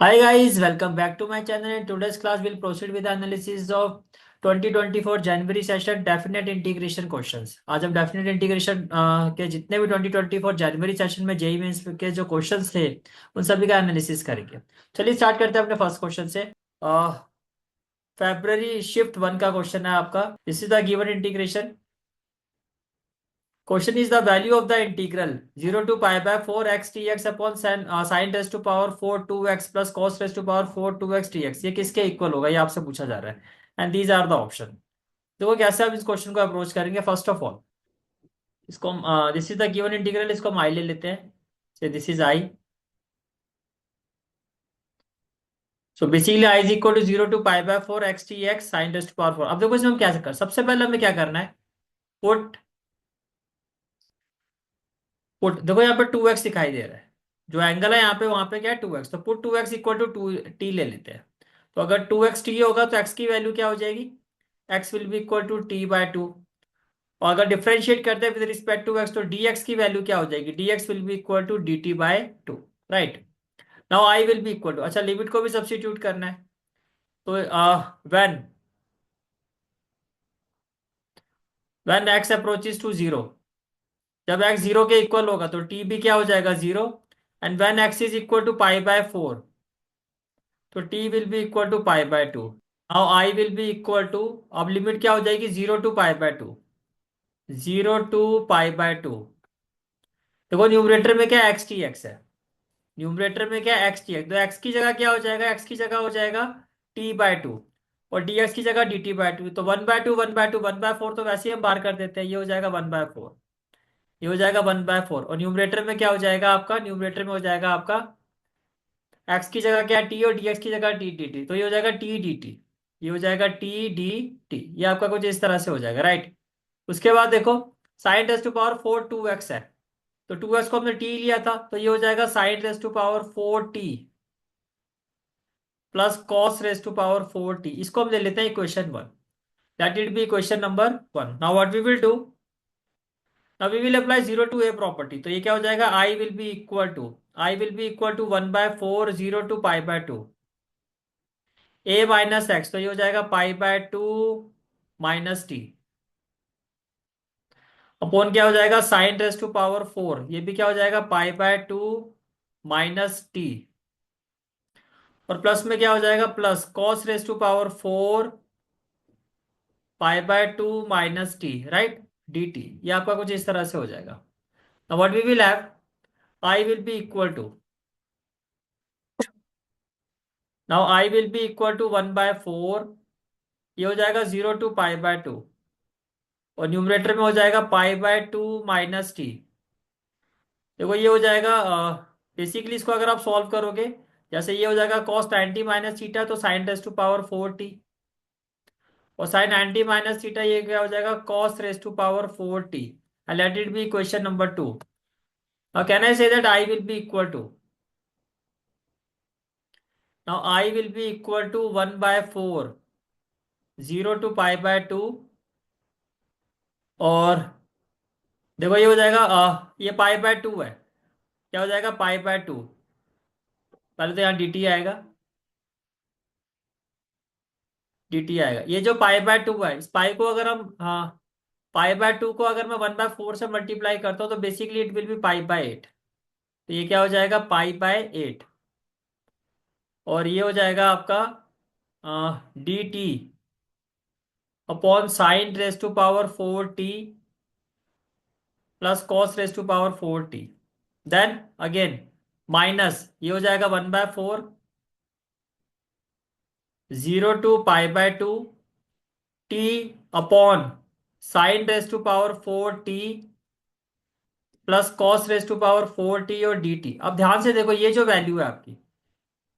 Hi guys, welcome back to my channel. In today's class, we'll proceed with the analysis of 2024 January session definite integration questions. आज हम definite integration के जितने भी 2024 जनवरी session में JEE mains के जो questions थे उन सभी का एनालिसिस करेंगे। चलिए स्टार्ट करते हैं अपने फर्स्ट क्वेश्चन से। फेब्रवरी शिफ्ट वन का क्वेश्चन है आपका। This is the given integration. Question is the value of the integral 0 to pi by 4x dx upon sin raised to power 4 2x plus cos raised to power 4 2x dx। ये किसके equal होगा ये आपसे पूछा जा रहा है। And these are the option. देखो कैसे आप इस क्वेश्चन को अप्रोच करेंगे। फर्स्ट ऑफ ऑल इसको this is the given integral, इसको हम आई ले लेते हैं। This is I. So basically I is equal to 0 to pi by 4 x t x sine raised to power 4। अब देखो इसमें हम क्या कर, सबसे पहले हमें क्या करना है। पुट पुट देखो यहाँ पे 2x दिखाई दे रहा है। जो एंगल है यहाँ पे वहां पे क्या है 2x। तो put 2x equal to 2t ले लेते हैं। तो अगर 2x t होगा तो x की वैल्यू क्या हो जाएगी। x will be equal to t/2। और अगर डिफरेंशिएट करते हैं विद रिस्पेक्ट टू x तो dx की वैल्यू क्या हो जाएगी, dx will be equal to dt/2। Right. Now I will be equal to, अच्छा लिमिट को भी सब्स्टिट्यूट करना है। तो व्हेन x अप्रोचेस टू 0, जब x 0 के इक्वल होगा तो t भी क्या हो जाएगा 0। And when x is equal to पाई/4 तो t will be equal to पाई/2। Now I will be equal to, अब लिमिट क्या हो जाएगी 0 टू पाई/2। 0 टू पाई/2। देखो न्यूमरेटर में क्या एक्स टी एक्स है। न्यूमरेटर में क्या एक्स टी एक्स, तो एक्स की जगह क्या हो जाएगा, एक्स की जगह हो जाएगा t/2। और डी एक्स की जगह dt/2। तो 1/2 1/2 1/4 तो वैसे ही हम बाहर कर देते हैं, ये हो जाएगा 1/4। ये हो जाएगा 1/4। और न्यूमरेटर में क्या हो जाएगा आपका, न्यूमरेटर में हो जाएगा आपका एक्स की जगह क्या टी और dx की जगह टी डी टी। तो ये हो जाएगा टी डी टी। ये हो जाएगा टी डी टी। ये आपका कुछ इस तरह से हो जाएगा। राइट। उसके बाद देखो sign raise to power 4 2x है। तो 2x को हमने टी लिया था तो ये हो जाएगा sine raise to power 4t plus cos raise to power 4t। इसको हम ले लेते हैं equation one. That it be equation number one. Now what we will do, now we will apply 0 to a property. तो ये क्या हो जाएगा, I will be equal to 1/4 0 to पाई/2 a - x। तो ये हो जाएगा पाई/2 -t अपॉन क्या हो जाएगा साइन रेज टू पावर 4। ये भी क्या हो जाएगा पाई/2 -t। और प्लस में क्या हो जाएगा plus cos raise to power 4 पाई/2 -t। राइट। dt। ये आपका कुछ इस तरह से हो जाएगा। Now what we will have, I will be equal to, now I will be equal to 1/4। ये हो जाएगा 0 टू पाई/2। और न्यूमरेटर में हो जाएगा पाई/2 -t। देखो ये हो जाएगा बेसिकली इसको अगर आप सॉल्व करोगे, जैसे ये हो जाएगा कॉस 90 माइनस थीटा तो sine raise to power 4t। और साइन 90 माइनस थीटा ये क्या हो जाएगा cos raise to power 4t। And let it be equation number two. Now can I say that I will be equal to, now I will be equal to 1/4 0 to पाई/2। और देखो ये हो जाएगा ये पाई/2 है। क्या हो जाएगा पाई/2। पहले तो यहाँ dt आएगा, dt आएगा। ये जो पाई/2 है इस पाई को अगर हम, हाँ, पाई/2 को अगर मैं 1/4 से मल्टीप्लाई करता हूँ तो बेसिकली इट विल बी पाई/8। तो ये क्या हो जाएगा पाई/8। और ये हो जाएगा आपका d t upon sine raise to power 4t plus cos raise to power 4t। Then again minus ये हो जाएगा 1/4 0 टू पाई/2 t upon sine raise to power 4t plus cos raise to power 4t और dt। अब ध्यान से देखो ये जो वैल्यू है आपकी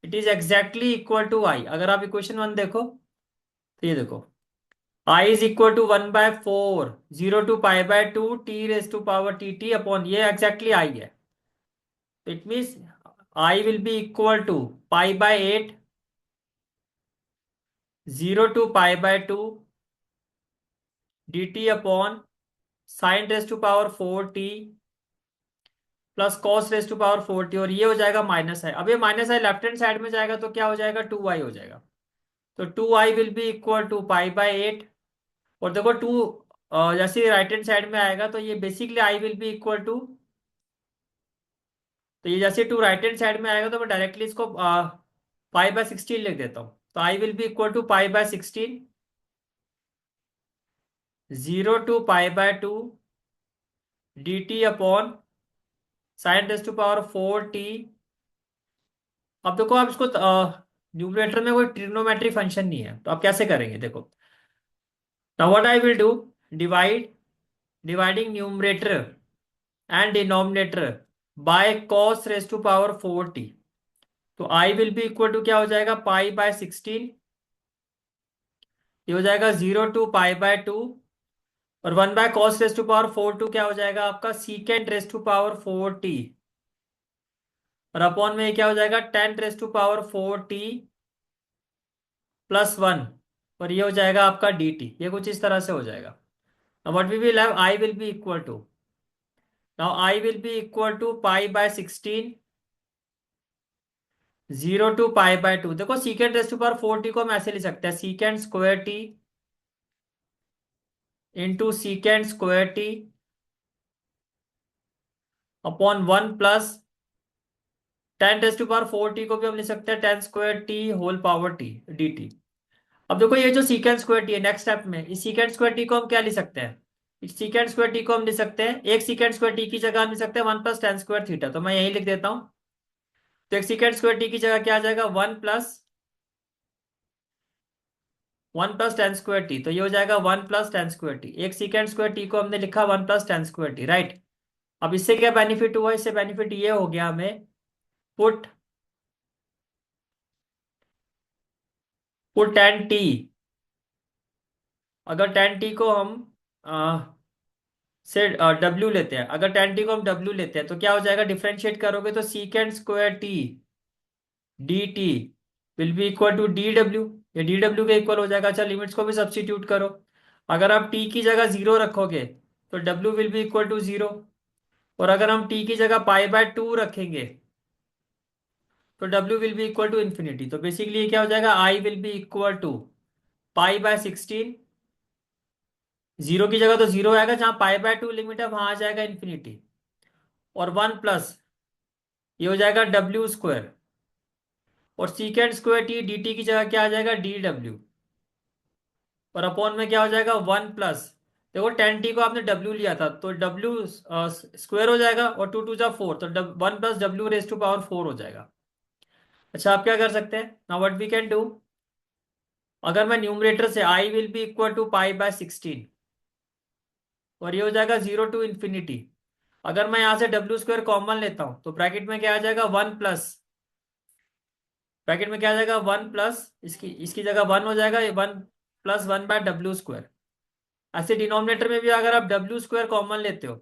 it is exactly equal to I. अगर आप इक्वेशन वन देखो तो ये देखो I is equal to 1/4 0 to पाई/2 t raise to power t t upon ये एग्जैक्टली आई है। तो it means I will be equal to पाई/8 0 टू पाई/2 dt upon sine raise to power 4t plus cos raise to power 40, और ये हो जाएगा माइनस आई। अब ये minus I left hand side में जाएगा तो क्या हो जाएगा, 2i हो जाएगा। तो 2i will be equal to pi by 8। और देखो टू जैसे राइट हैंड साइड में आएगा तो ये basically I will be equal to, तो ये जैसे टू राइट हैंड साइड में आएगा तो मैं डायरेक्टली इसको पाई बाय 16 लिख देता हूँ। तो I will be equal to pi by 16, 0 to pi by 2 d t upon sine raise to power 4t। अब देखो आप इसको न्यूमरेटर में कोई ट्रिग्नोमेट्री फंक्शन नहीं है, तो आप कैसे करेंगे, देखो। Now what I will do, divide dividing numerator and denominator by cos raise to power 4t। तो I will be equal to क्या हो जाएगा, पाई बाय 16, ये हो जाएगा 0 to पाई बाय 2, और 1/cos रेस टू पावर 4 2 क्या हो जाएगा आपका, सीकेंड रेस टू पावर 4t, और अपॉन में ये क्या हो जाएगा, 10 रेस टू पावर 4t +1, और ये हो जाएगा आपका dt। ये कुछ इस तरह से हो जाएगा। Now what we will have, I will be equal to, now I will be equal to pi by 16, 0 to pi by 2। देखो सीकेंड रेस टू पावर 4t को हम ऐसे लिख सकते हैं, secant square t into secant square t upon 1 + 10 raise to power 4t को भी हम लिख सकते हैं 10 square t whole power t d t. अब देखो ये जो सीकेंड स्क्वायर टी है, नेक्स्ट स्टेप में इस सीकेंड स्क्वायर टी को हम क्या लिख सकते हैं, इस सीकेंड स्क्वायर टी को हम लिख सकते हैं, एक सीकेंड स्क्वायर टी की जगह हम लिख सकते हैं 1 + 10 स्क्वायर थीटा। तो मैं यही लिख देता हूँ। तो एक सीकेंड स्क्वायर टी की जगह क्या आ जाएगा, 1 + 10 स्क्वायर टी। तो ये हो जाएगा 1 + 10 स्क्वायर टी। एक सीकेंड स्क्वायर टी को हमने लिखा 1 + 10 स्क्वायर टी, राइट। अब इससे क्या बेनिफिट हुआ, इससे बेनिफिट ये हो गया हमें, पुट पुट 10t, अगर 10t को हम से डब्ल्यू लेते हैं, अगर 10t को हम डब्ल्यू लेते हैं तो क्या हो जाएगा, डिफरेंशिएट करोगे तो secant square t d t will be equal to d डब्ल्यू। ये डी डब्ल्यू के इक्वल हो जाएगा। अच्छा लिमिट्स को भी सब्स्टिट्यूट करो, अगर आप टी की जगह 0 रखोगे तो डब्ल्यू विल बी इक्वल टू 0, और अगर हम टी की जगह पाई बाय 2 रखेंगे तो डब्ल्यू will be equal to infinity. तो बेसिकली ये क्या हो जाएगा, I will be equal to pi by 16, 0 की जगह तो 0 आएगा, जहां पाई बाय 2 लिमिट है वहां आ जाएगा इन्फिनिटी, और 1 + ये हो जाएगा डब्ल्यू स्क्वायर, और सीकेंड स्क्वायर टी डी टी की जगह क्या आ जाएगा, डी डब्ल्यू, और अपॉन में क्या हो जाएगा 1 +, देखो 10t को आपने डब्ल्यू लिया था तो डब्ल्यू स्क्वायर हो जाएगा, और 2 × 2 = 4, तो 1 + w रेस टू पावर 4 हो जाएगा। अच्छा आप क्या कर सकते हैं, now what we can do, अगर मैं न्यूमरेटर से I will be equal to pi by 16, और ये हो जाएगा 0 to इन्फिनिटी। अगर मैं यहां से डब्ल्यू स्क्वायर कॉमन लेता हूं तो ब्रैकेट में क्या आ जाएगा, 1 + ब्रैकेट में क्या आ जाएगा, 1 + इसकी इसकी जगह 1 हो जाएगा, ये 1 + 1/w स्क्वायर। ऐसे डिनोमिनेटर में भी अगर आप डब्ल्यू स्क्वायर कॉमन लेते हो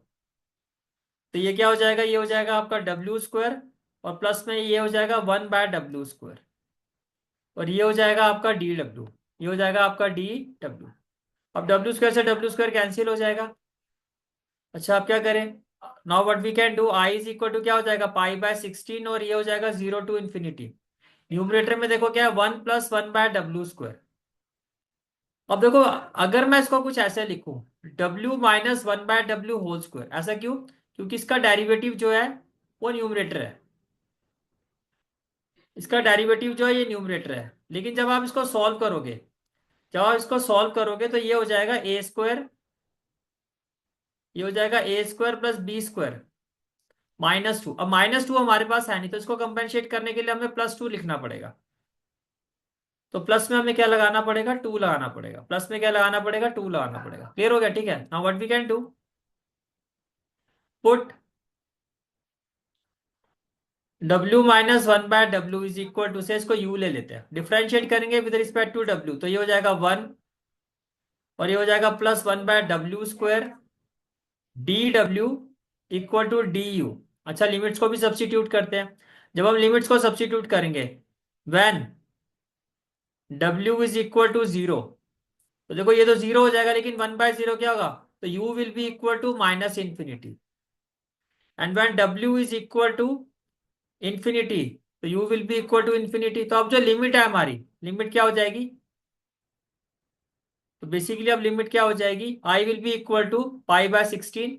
तो ये क्या हो जाएगा, ये हो जाएगा आपका डब्ल्यू स्क्वायर, और प्लस में ये हो जाएगा 1/w स्क्वायर, और ये हो जाएगा आपका डी डब्ल्यू, ये हो जाएगा आपका डी डब्ल्यू। अब डब्ल्यू स्क्वायर से डब्ल्यू स्क्वायर कैंसिल हो जाएगा। अच्छा आप क्या करें, now what we can do, I is equal to क्या हो जाएगा, पाई बाय 16, और ये हो जाएगा 0 to इन्फिनिटी। न्यूमरेटर में देखो क्या है, 1 + 1/w स्क्वायर। अब देखो अगर मैं इसको कुछ ऐसे लिखूं, w - 1/w होल स्क्वायर, ऐसा क्यों, क्योंकि इसका डेरिवेटिव जो है वो न्यूमरेटर है, इसका डेरिवेटिव जो है ये न्यूमरेटर है। लेकिन जब आप इसको सॉल्व करोगे, जब आप इसको सॉल्व करोगे तो ये हो जाएगा a² ये हो जाएगा a² + b² -2। अब -2 हमारे पास है नहीं, तो इसको कंपेंसेट करने के लिए हमें +2 लिखना पड़ेगा। तो प्लस में हमें क्या लगाना पड़ेगा, 2 लगाना पड़ेगा, प्लस में क्या लगाना पड़ेगा, 2 लगाना पड़ेगा। क्लियर हो गया, ठीक है। Now what we can do, put w - 1/w is equal to, से इसको u ले लेते हैं, डिफरेंशिएट करेंगे विद रिस्पेक्ट टू w, तो ये हो जाएगा 1, और ये हो जाएगा +1/w² डी डब्ल्यू इक्वल टू डी यू। अच्छा लिमिट्स को भी सब्स्टिट्यूट करते हैं। जब हम लिमिट्स को सब्स्टिट्यूट करेंगे, when w is equal to 0, तो देखो ये तो 0 हो जाएगा, लेकिन 1/0 क्या होगा, तो u will be equal to -infinity. And when डब्ल्यू इज इक्वल टू इंफिनिटी तो u will be equal to infinity. तो अब जो लिमिट है हमारी, लिमिट क्या हो जाएगी? तो बेसिकली अब लिमिट क्या हो जाएगी? I will be equal to pi by 16,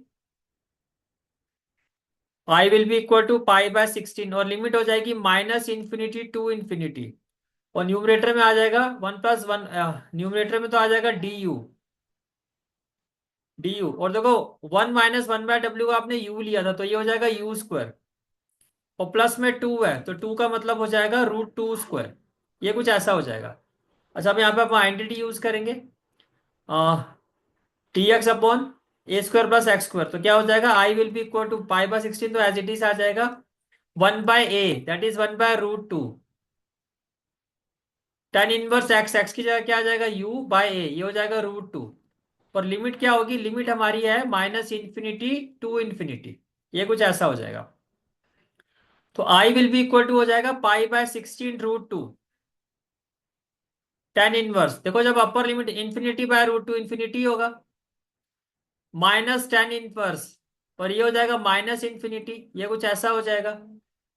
I will be equal to pi by 16, और लिमिट हो जाएगी माइनस इंफिनिटी टू इंफिनिटी। और न्यूमरेटर में आ जाएगा 1+1, न्यूमरेटर में तो आ जाएगा डी यू। और देखो 1 - 1/w आपने यू लिया था, तो ये हो जाएगा u²। और प्लस में 2 है, तो 2 का मतलब हो जाएगा √2²। ये कुछ ऐसा हो जाएगा। अच्छा, अब यहाँ पे आप आइडेंटिटी यूज करेंगे, Tx/a² + x²। तो क्या हो जाएगा? I will be equal to pi by 16, तो एज इट इज आ जाएगा 1/a, that is 1/√2। tan inverse x, x की जगह क्या आ जाएगा? u/a, ये हो जाएगा √2। और लिमिट क्या होगी? लिमिट हमारी है माइनस इंफिनिटी टू इंफिनिटी। ये कुछ ऐसा हो जाएगा। तो I will be equal to हो जाएगा पाई बाय 16 √2। tan इनवर्स, देखो जब अपर लिमिट इंफिनिटी/√2 इंफिनिटी होगा, माइनस tan इनवर्स, और ये हो जाएगा माइनस इंफिनिटी। ये कुछ ऐसा हो जाएगा।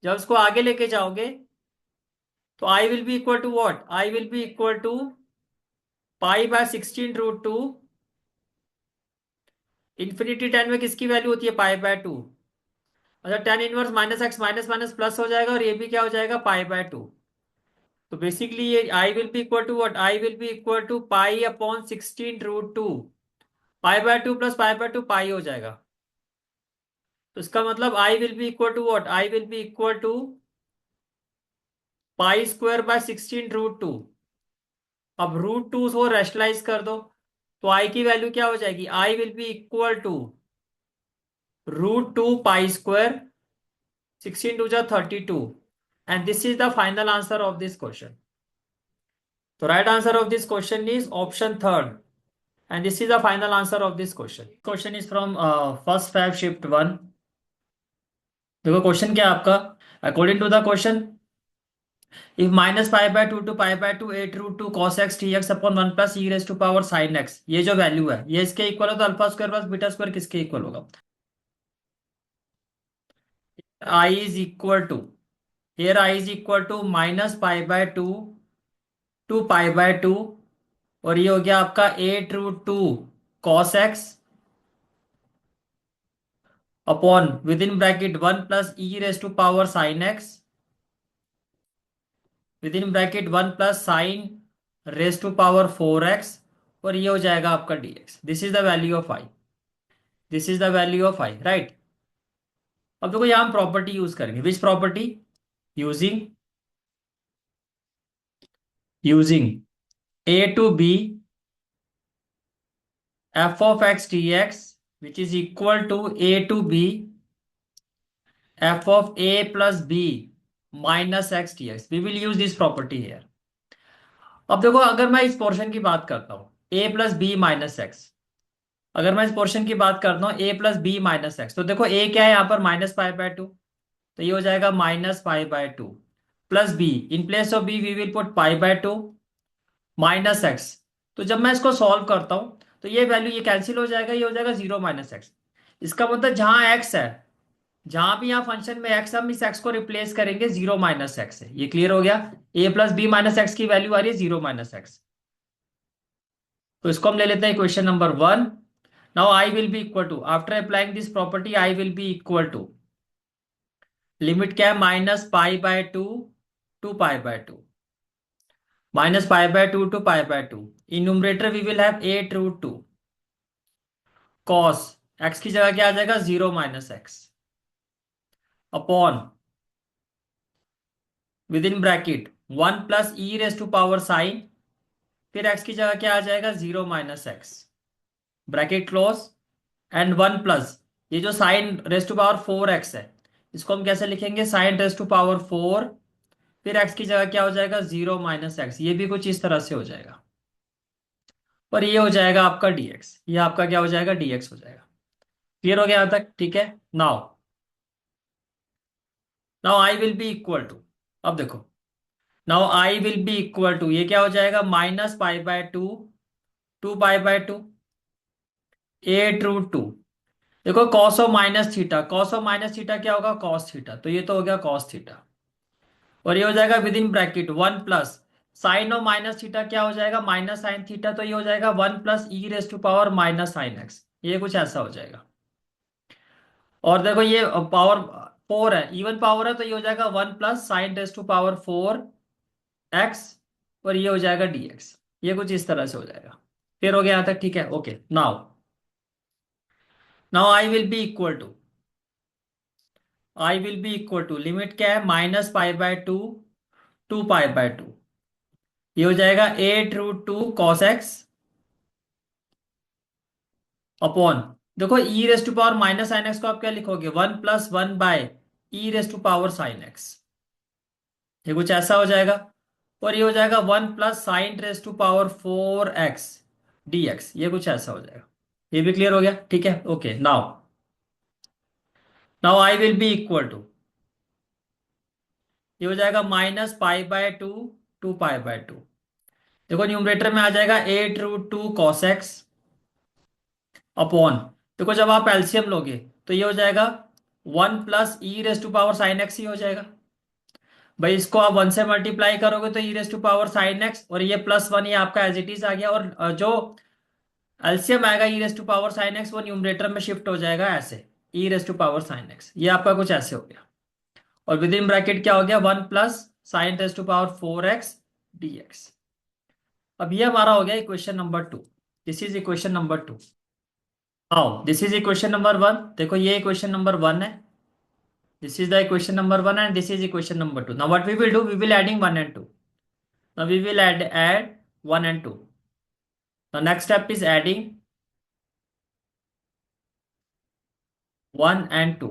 जब इसको आगे लेके जाओगे तो I will be equal to what? I will be equal to pi by 16 √2। Infinity 10 में किसकी वैल्यू होती है? Pi by 2। अच्छा, tan inverse minus x minus minus plus हो जाएगा, और ये भी क्या हो जाएगा? Pi by 2। तो बेसिकली ये I will be equal to what? I will be equal to पाई/16 √2। Pi by 2 plus pi by 2 pi हो जाएगा। तो इसका मतलब I will be equal to what? I will be equal to पाई² by 16 √2। अब √2 को रेशनलाइज कर दो, तो आई की वैल्यू क्या हो जाएगी? I will be equal to √2 पाई², 16 × 2 = 32। And this is the final answer of this question. तो right answer of this question is option third, and this is the final answer of this question. Question is from first Feb shift 1। देखो question क्या है आपका? According to the question, if -पाई/2 to पाई/2 8√2 cos x dx upon 1 + e⁻sin x, ये जो value है ये इसके इक्वल हो, तो अल्फा² + बीटा² किसके इक्वल होगा? I is equal to, here I is equal to -पाई/2 टू पाई/2, और ये हो गया आपका 8√2 cos x upon within bracket 1 + e⁻sin x, within bracket 1 + sin⁻4x, और ये हो जाएगा आपका dx। This is the value of I, this is the value of I, right. अब देखो यहां हम प्रॉपर्टी यूज करेंगे। Which property? Using using a to b f(x) dx which is equal to a to b f(a + b - x dx। we will use this property here। अब देखो अगर मैं इस पोर्शन की बात करता हूं a + b - x, अगर मैं इस पोर्शन की बात करता हूँ a + b - x, तो देखो a क्या है यहाँ पर? -पाई/2, तो ये हो जाएगा -पाई/2 plus b, in place of b we will put पाई/2 -x। तो जब मैं इसको सॉल्व करता हूं तो ये वैल्यू ये कैंसिल हो जाएगा, ये हो जाएगा 0 - x। इसका मतलब जहां x है, जहां भी यहाँ फंक्शन में x, हम इस x को रिप्लेस करेंगे 0 - x है। ये क्लियर हो गया? a + b - x की वैल्यू आ रही है 0 - x। तो इसको हम ले लेते हैं question number 1। Now I will be equal to, after applying this property I will be equal to, limit क्या है? -पाई/2 टू पाई/2, -पाई/2 टू पाई/2। In numerator we will have 8√2 cos x की जगह क्या आ जाएगा? 0 - x upon within bracket 1 + e⁻sin, फिर x की जगह क्या आ जाएगा? 0 - x, bracket close, and 1 plus ये जो sin⁻4x है, इसको हम कैसे लिखेंगे? sin⁻4, फिर x की जगह क्या हो जाएगा? 0 - x। ये भी कुछ इस तरह से हो जाएगा, और ये हो जाएगा आपका dx। ये आपका क्या हो जाएगा? dx हो जाएगा। क्लियर हो गया यहाँ तक? ठीक है। Now now I will be equal to, अब देखो, now I will be equal to, ये क्या हो जाएगा? -पाई/2 टू पाई/2 8√2। देखो cos of minus theta, cos of minus theta क्या होगा, कॉस थीटा, तो ये तो हो गया कॉस थीटा। और ये हो जाएगा with in bracket one plus sine of minus theta क्या हो जाएगा, माइनस साइन थीटा, तो ये हो जाएगा one plus e raise to power minus sine x, ये कुछ ऐसा हो जाएगा। और देखो ये पावर फोर है, इवन पावर है, तो ये हो जाएगा one plus sine raise to power four x, और ये हो जाएगा dx। ये कुछ इस तरह से हो जाएगा। फिर हो गया यहाँ तक, ठीक है, okay. Now now I will be equal to limit क्या है, minus pi by two to pi by two, ये हो जाएगा 8√2 cos x अपॉन, देखो e raise to power minus sine x को आप क्या लिखोगे, one plus one by e raise to power sine x, ये कुछ ऐसा हो जाएगा। और ये हो जाएगा one plus sine raise to power four x dx, ये कुछ ऐसा हो जाएगा। ये भी क्लियर हो गया, ठीक है, okay. Now now I will be equal to, ये हो जाएगा minus pi by two to pi by two, देखो न्यूमरेटर में आ जाएगा 8√2 cos x अपॉन, देखो जब आप एलसीएम लोगे तो ये हो जाएगा one plus e raise to power sine x ही हो जाएगा। भाई इसको आप वन से मल्टीप्लाई करोगे तो e raise to power sine x, और ये प्लस वन, ये आपका एज इट इज आ गया। और जो एलसीएम आएगा e raise to power sine x, वो न्यूमरेटर में शिफ्ट हो जाएगा ऐसे, e raise to power sine x, ये आपका कुछ ऐसे हो गया। और विद इन ब्रैकेट क्या हो गया, one plus sine raise to power four x dx। अब ये हमारा हो गया equation number two. This is equation number two. आओ this is equation number one, देखो ये इक्वेशन नंबर वन है, this is the equation number one and this is equation number two. Now what we will do, we will adding one and two. Now we will add one and two. The next step is adding one and two.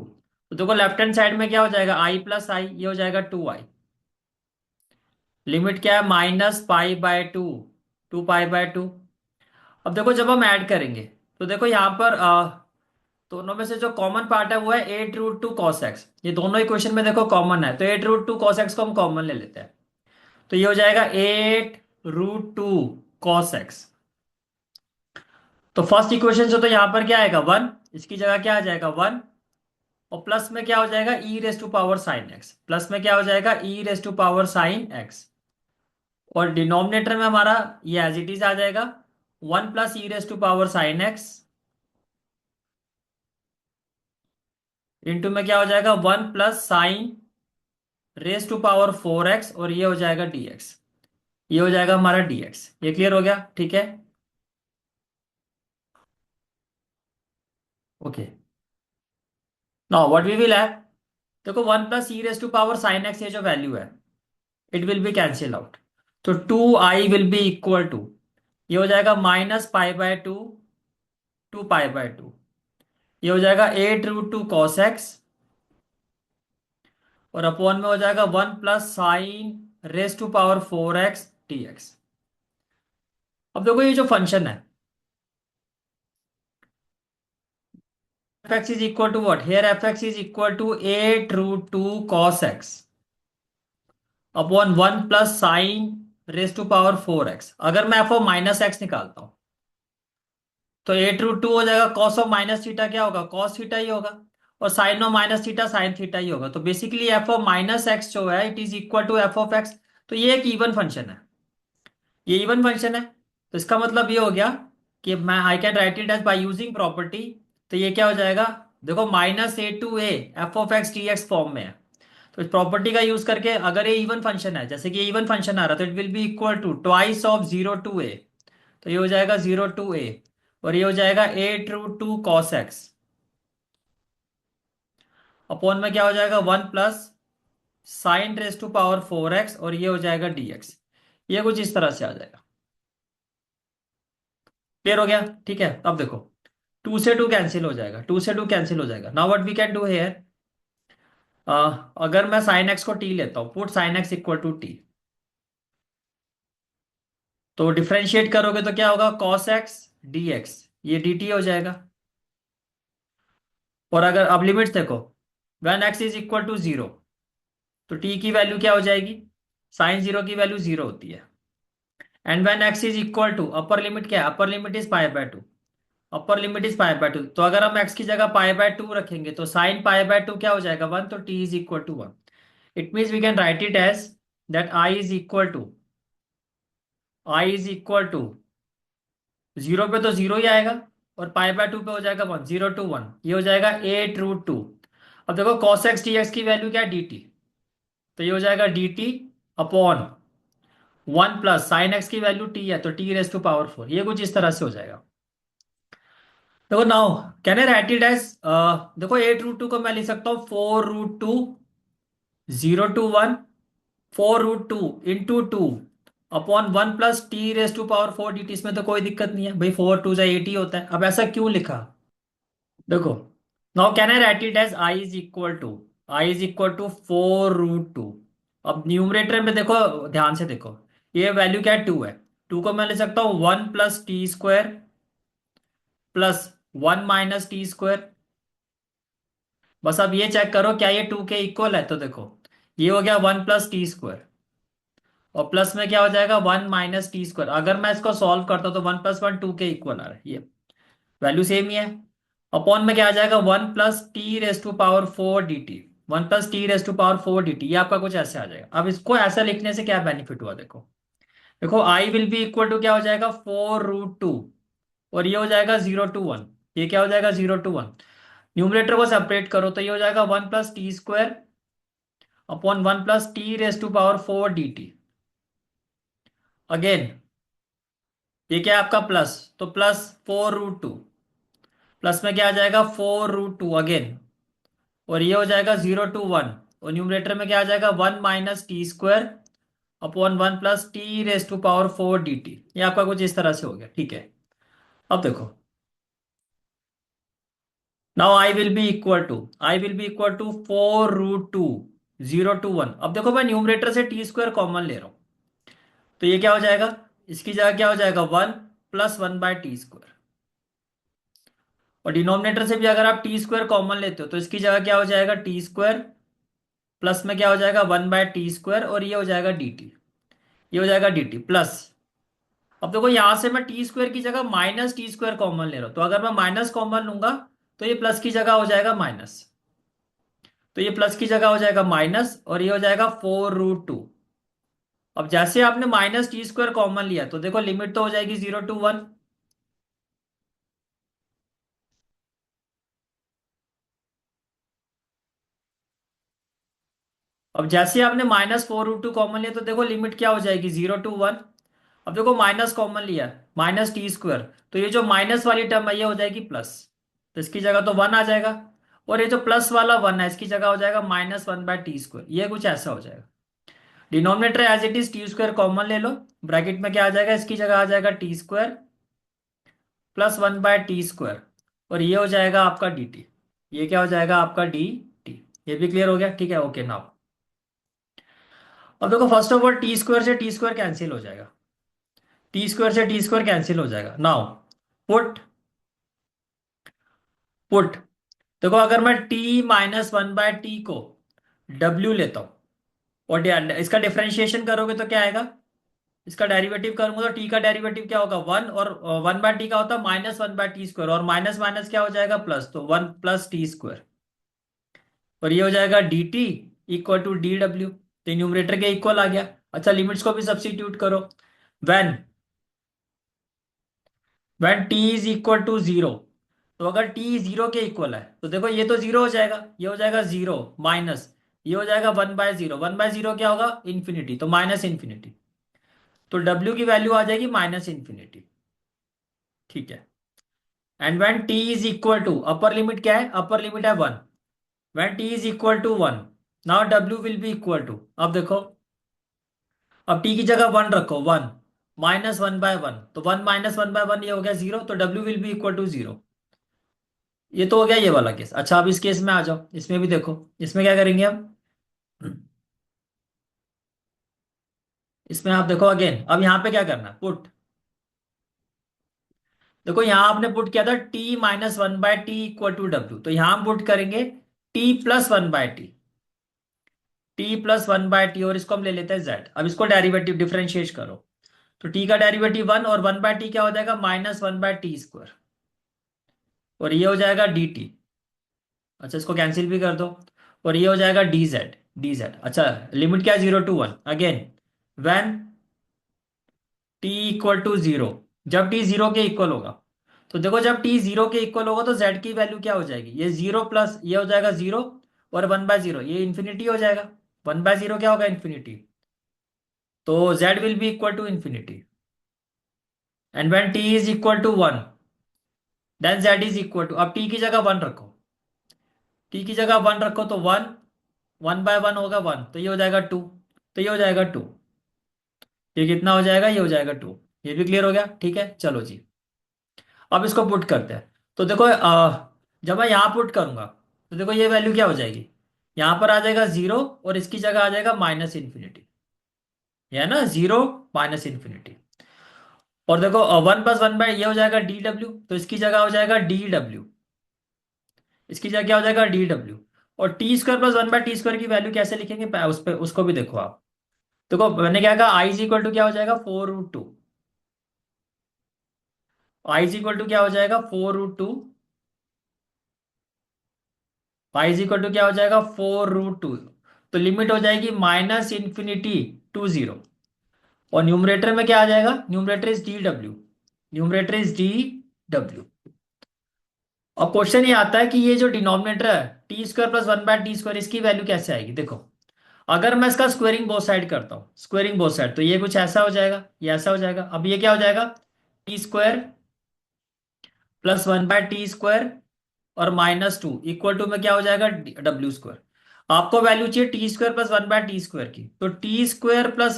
तो देखो left hand side में क्या हो जाएगा, आई plus आई, ये हो जाएगा to I. Limit क्या है, minus pi by two to pi by two. अब देखो जब हम ऐड करेंगे तो देखो यहाँ पर दोनों में से जो कॉमन पार्ट है वो है 8√2 cos x, ये दोनों इक्वेशन में देखो कॉमन है, तो 8√2 cos x को हम कॉमन ले लेते हैं, तो ये हो जाएगा 8√2 cos x। तो फर्स्ट इक्वेशन से तो यहाँ पर क्या आएगा, वन, इसकी जगह क्या आ जाएगा, वन। और प्लस में क्या हो जाएगा, e raise to power sine x, plus में क्या हो जाएगा, e raise to power sine x. और डिनोमिनेटर में हमारा ये एज इट इज आ जाएगा, one plus e raise to power sine x, into में क्या हो जाएगा, one plus sine raise to power four x, और ये हो जाएगा dx, ये हो जाएगा हमारा dx। ये क्लियर हो गया, ठीक है, okay. Now what we will have, देखो one plus e raise to power sine x, ये जो वैल्यू है it will be cancel out, तो two I will be equal to, ये हो जाएगा minus pi by two to pi by two, ये हो जाएगा 8√2 cos x, और अपॉन में हो जाएगा one plus sine raise to power four x dx। अब देखो ये जो फंक्शन है fx is equal to what, here fx is equal to 8√2 cos x upon one plus sine raise to power four x. अगर मैं F of minus x निकालता हूं तो 8√2 हो जाएगा, कॉस ऑफ माइनस थीटा क्या होगा, कॉस थीटा ही होगा, और sine of minus theta sine theta ही होगा। तो basically f of minus x जो है it is equal to f of x. तो ये एक इवन फंक्शन है, ये इवन फंक्शन है, तो इसका मतलब ये हो गया कि मैं I can write it as by using property. तो ये क्या हो जाएगा, देखो minus a to a f of x d x form में है, तो इस प्रॉपर्टी का यूज करके अगर ये इवन फंक्शन है, जैसे कि ये इवन फंक्शन आ रहा है, तो it will be equal to twice of zero to a, तो ये हो जाएगा जीरो टू ए, और ये हो जाएगा 8√2 cos x अपॉन में क्या हो जाएगा, one plus sine raise to power four x, और ये हो जाएगा dx। ये कुछ इस तरह से आ जाएगा, क्लियर हो गया, ठीक है। अब देखो टू से टू कैंसिल हो जाएगा, टू से टू कैंसिल हो जाएगा। Now what we can do here, अगर मैं साइन एक्स को टी लेता हूं, put sine x equal to t, तो डिफरेंशिएट करोगे तो क्या होगा, कॉस एक्स डी एक्स, ये डी टी हो जाएगा। और अगर अब लिमिट्स देखो, when x is equal to zero, तो टी की वैल्यू क्या हो जाएगी, साइन जीरो की वैल्यू जीरो होती है। And when x is equal to, upper limit क्या है, upper limit is pi by to, upper limit is pi by to, तो अगर हम एक्स की जगह पाई बाय टू रखेंगे तो साइन पाई बाय टू क्या हो जाएगा, वन, तो t is equal to one. It means we can write it as that I is equal to zero पे तो जीरो ही आएगा, और पाई बाय टू पे हो जाएगा वन, जीरो टू वन, ये हो जाएगा 8 रूट 2। अब देखो कॉस एक्स टी एक्स की वैल्यू क्या है, डी टी, तो ये हो जाएगा d t upon one plus sine x की वैल्यू टी है तो t raise to power four, ये कुछ इस तरह से हो जाएगा। देखो now can I write it as, देखो 8 रूट 2 को मैं लिख सकता हूँ 4 root 2, 0 to 1, 4 root 2 into two upon one plus t raise to power four d t. इसमें तो कोई दिक्कत नहीं है भाई, 4 2 8 ही होता है। अब ऐसा क्यों लिखा, देखो now can I write it as I is equal to 4 root 2। अब न्यूमरेटर में देखो, ध्यान से देखो, ये वैल्यू क्या है, टू है, टू को मैं ले सकता हूँ one plus t square plus one minus t square. बस अब ये चेक करो क्या ये टू के इक्वल है, तो देखो ये हो गया वन प्लस टी स्क्वायर, और प्लस में क्या हो जाएगा वन माइनस टी स्क्वायर। अगर मैं इसको सॉल्व करता हूं तो वन प्लस वन टू के इक्वल आ रहा है, ये वैल्यू सेम ही है। अपॉन में क्या आ जाएगा one plus t raise to power four d t, one plus t raise to power four d t, ये आपका कुछ ऐसे आ जाएगा। अब इसको ऐसा लिखने से क्या बेनिफिट हुआ, देखो देखो I will be equal to क्या हो जाएगा 4 रूट 2, और ये हो जाएगा 0 टू 1, ये क्या हो जाएगा 0 टू 1। न्यूमरेटर को सेपरेट करो तो ये हो जाएगा one plus t square upon one plus t raise to power four d t. Again ये क्या है आपका प्लस, तो प्लस 4 रूट 2, प्लस में क्या आ जाएगा 4 रूट 2 अगेन, और ये हो जाएगा 0 टू 1, और न्यूमरेटर में क्या आ जाएगा one minus t square upon one plus t raise to power four d t. ये आपका कुछ इस तरह से हो गया, ठीक है। अब देखो now I will be equal to 4 root 2, 0 to 1। अब देखो मैं न्यूमरेटर से टी स्क्वायर कॉमन ले रहा हूं, तो ये क्या हो जाएगा, इसकी जगह क्या हो जाएगा one plus one bye T square, और डिनोमिनेटर से भी अगर आप टी स्क्वायर कॉमन लेते हो तो इसकी जगह क्या हो जाएगा टी स्क्वायर, प्लस में क्या हो जाएगा वन बाय टी स्क्वायर, और ये हो जाएगा डी टी, ये हो जाएगा डी टी प्लस। अब देखो यहां से मैं टी स्क्वायर की जगह माइनस टी स्क्वायर कॉमन ले रहा हूं, तो अगर मैं माइनस कॉमन लूंगा तो ये प्लस की जगह हो जाएगा माइनस, तो ये प्लस की जगह हो जाएगा माइनस, और ये हो जाएगा 4 रूट 2। अब जैसे आपने माइनस टी स्क्वायर कॉमन लिया तो देखो लिमिट तो हो जाएगी 0 टू 1। अब जैसे आपने -4 रूट 2 कॉमन लिया तो देखो लिमिट क्या हो जाएगी 0 टू 1। अब देखो माइनस कॉमन लिया, माइनस टी स्क्वायर, तो ये जो माइनस वाली टर्म है ये हो जाएगी प्लस, तो इसकी जगह तो वन आ जाएगा, और ये जो प्लस वाला वन है इसकी जगह हो जाएगा -1/t², ये कुछ ऐसा हो जाएगा। Denominator as it is t square common ले लो, ब्रैकेट में क्या आ जाएगा, इसकी जगह आ जाएगा टी स्क्वायर प्लस 1/t², और ये हो जाएगा आपका डी टी, ये क्या हो जाएगा आपका डी टी। ये भी क्लियर हो गया, ठीक है, ओके नाउ। अब देखो first of all T square से टी स्क्वायर कैंसिल हो जाएगा, टी स्क्वायर से टी स्क्वायर कैंसिल हो जाएगा। नाउ पुट पुट देखो अगर मैं टी -1/t को w लेता हूं, और इसका डिफरेंशिएशन करोगे तो क्या आएगा, इसका डेरिवेटिव करूंगा तो टी का डेरिवेटिव क्या होगा वन, और 1/t का होता है -1/t², और माइनस माइनस क्या हो जाएगा प्लस, तो वन प्लस टी स्क्वायर, और ये हो जाएगा d t equal to d डब्ल्यू, तो न्यूमरेटर के इक्वल आ गया। अच्छा लिमिट्स को भी सब्स्टिट्यूट करो, when when t is equal to zero, तो अगर टी जीरो के इक्वल है तो देखो ये तो जीरो हो जाएगा, ये हो जाएगा जीरो माइनस, ये हो जाएगा 1/0, 1/0 क्या होगा इन्फिनिटी, तो माइनस इन्फिनिटी, तो डब्ल्यू की वैल्यू आ जाएगी -इन्फिनिटी, ठीक है। And when t is equal to, upper limit क्या है, अपर लिमिट है one, when t is equal to one, now डब्ल्यू विल बी इक्वल टू, अब देखो अब टी की जगह वन रखो, वन -1/1, तो वन -1/1 ये हो गया जीरो, तो डब्ल्यू will be equal to zero. ये तो हो गया ये वाला केस। अच्छा अब इस केस में आ जाओ, इसमें भी देखो, इसमें क्या करेंगे हम, इसमें आप देखो अगेन, अब यहाँ पे क्या करना है पुट, देखो यहाँ आपने पुट किया था t -1/t equal to W, तो यहाँ हम पुट करेंगे t plus 1/t, t plus 1/t, और इसको हम ले लेते हैं z। अब इसको डेरिवेटिव डिफरेंशिएट करो, तो t का डेरिवेटिव वन, और 1/t क्या हो जाएगा -1/t², और ये हो जाएगा डी टी। अच्छा, इसको कैंसिल भी कर दो। और ये हो जाएगा डी जेड। डी जेड, अच्छा। लिमिट क्या है, 0 to 1 again. When t equal to zero, जब टी जीरो के इक्वल होगा। तो देखो, जब टी जीरो के इक्वल होगा तो जेड की वैल्यू क्या हो जाएगी, ये जीरो प्लस ये हो जाएगा जीरो, और 1/0 ये इन्फिनिटी हो जाएगा। 1/0 क्या होगा, इन्फिनिटी। तो z will be equal to infinity. And when t is equal to 1, then z is equal to, अब टी की जगह 1 रखो। टी की जगह 1 रखो तो 1, 1/1 होगा 1, तो ये हो जाएगा 2। तो ये हो जाएगा 2। ये कितना हो जाएगा, ये हो जाएगा 2। ये भी क्लियर हो गया, ठीक है, चलो जी। अब इसको पुट करते हैं। तो देखो जब मैं यहाँ पुट करूंगा तो देखो ये वैल्यू क्या हो जाएगी, यहाँ पर आ जाएगा 0, और इसकी जगह आ जाएगा माइनस इन्फिनिटी। है ना, 0 माइनस इन्फिनिटी। और देखो 1+1 ये हो जाएगा डी डब्ल्यू, तो इसकी जगह हो जाएगा डी डब्ल्यू। इसकी जगह क्या हो जाएगा, डी डब्ल्यू। और टी स्क्वायर+1/t² की वैल्यू कैसे लिखेंगे, उस पे उसको भी देखो आप। देखो मैंने क्या कहा, आई इज इक्वल टू क्या हो जाएगा, 4√2। आई इज इक्वल टू क्या हो जाएगा, 4√2। आई इज इक्वल टू क्या हो जाएगा, 4√2। तो लिमिट हो जाएगी माइनस इन्फिनिटी टू जीरो। और न्यूमरेटर में क्या आ जाएगा, numerator is D W. Numerator is D डब्ल्यू। अब क्वेश्चन ये आता है कि ये जो डिनोमिनेटर है, t² + 1/t², इसकी वैल्यू कैसे आएगी। देखो, अगर मैं इसका स्क्वेयरिंग बोथ साइड करता हूँ, स्क्वेयरिंग बोथ साइड, तो ये कुछ ऐसा हो जाएगा, ये ऐसा हो जाएगा। अब ये क्या हो जाएगा, t² + 1/t² और -2 इक्वल टू में क्या हो जाएगा, w²। आपको वैल्यू चाहिए t² + 1/t² की, तो t² +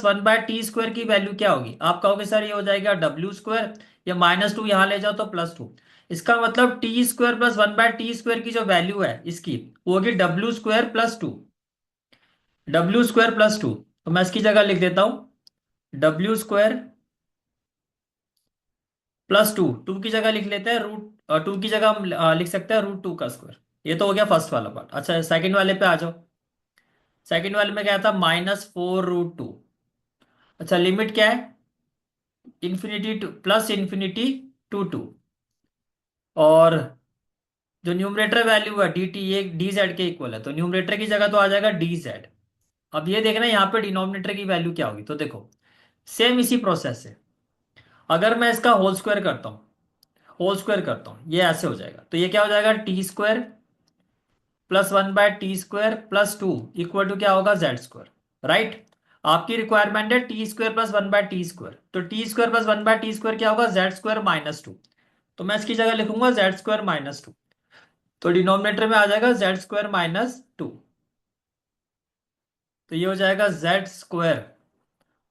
1/t² की वैल्यू क्या होगी, आप कहोगे सर ये हो जाएगा w², या -2 यहां ले जाओ तो +2। इसका मतलब t² + 1/t² की जो वैल्यू है इसकी, वो होगी w² + 2। w² + 2, तो मैं इसकी जगह लिख देता हूं w² + 2। 2 की जगह लिख लेते हैं टू की जगह हम लिख सकते हैं √2 का स्क्वायर। ये तो हो गया फर्स्ट वाला पार्ट। अच्छा, सेकंड वाले पे आ जाओ। सेकंड वाले में क्या था, -4√2। अच्छा, लिमिट क्या है, infinity to plus infinity to 2। और जो न्यूमरेटर वैल्यू है डी टी, ये डी जेड के इक्वल है, तो न्यूमरेटर की जगह तो आ जाएगा डी जेड। अब ये देखना यहाँ पे डिनोमिनेटर की वैल्यू क्या होगी, तो देखो सेम इसी प्रोसेस से, अगर मैं इसका होल स्क्वायर करता हूँ, होल स्क्वायर करता हूँ, ये ऐसे हो जाएगा। तो ये क्या हो जाएगा, t² + 1/t² + 2 इक्वल टू क्या होगा, z²। राइट। आपकी रिक्वायरमेंट है t² + 1/t², तो t² + 1/t² क्या होगा, z² - 2। तो मैं इसकी जगह लिखूंगा z²-2। तो डिनोमिनेटर में आ जाएगा z²-2। तो ये हो जाएगा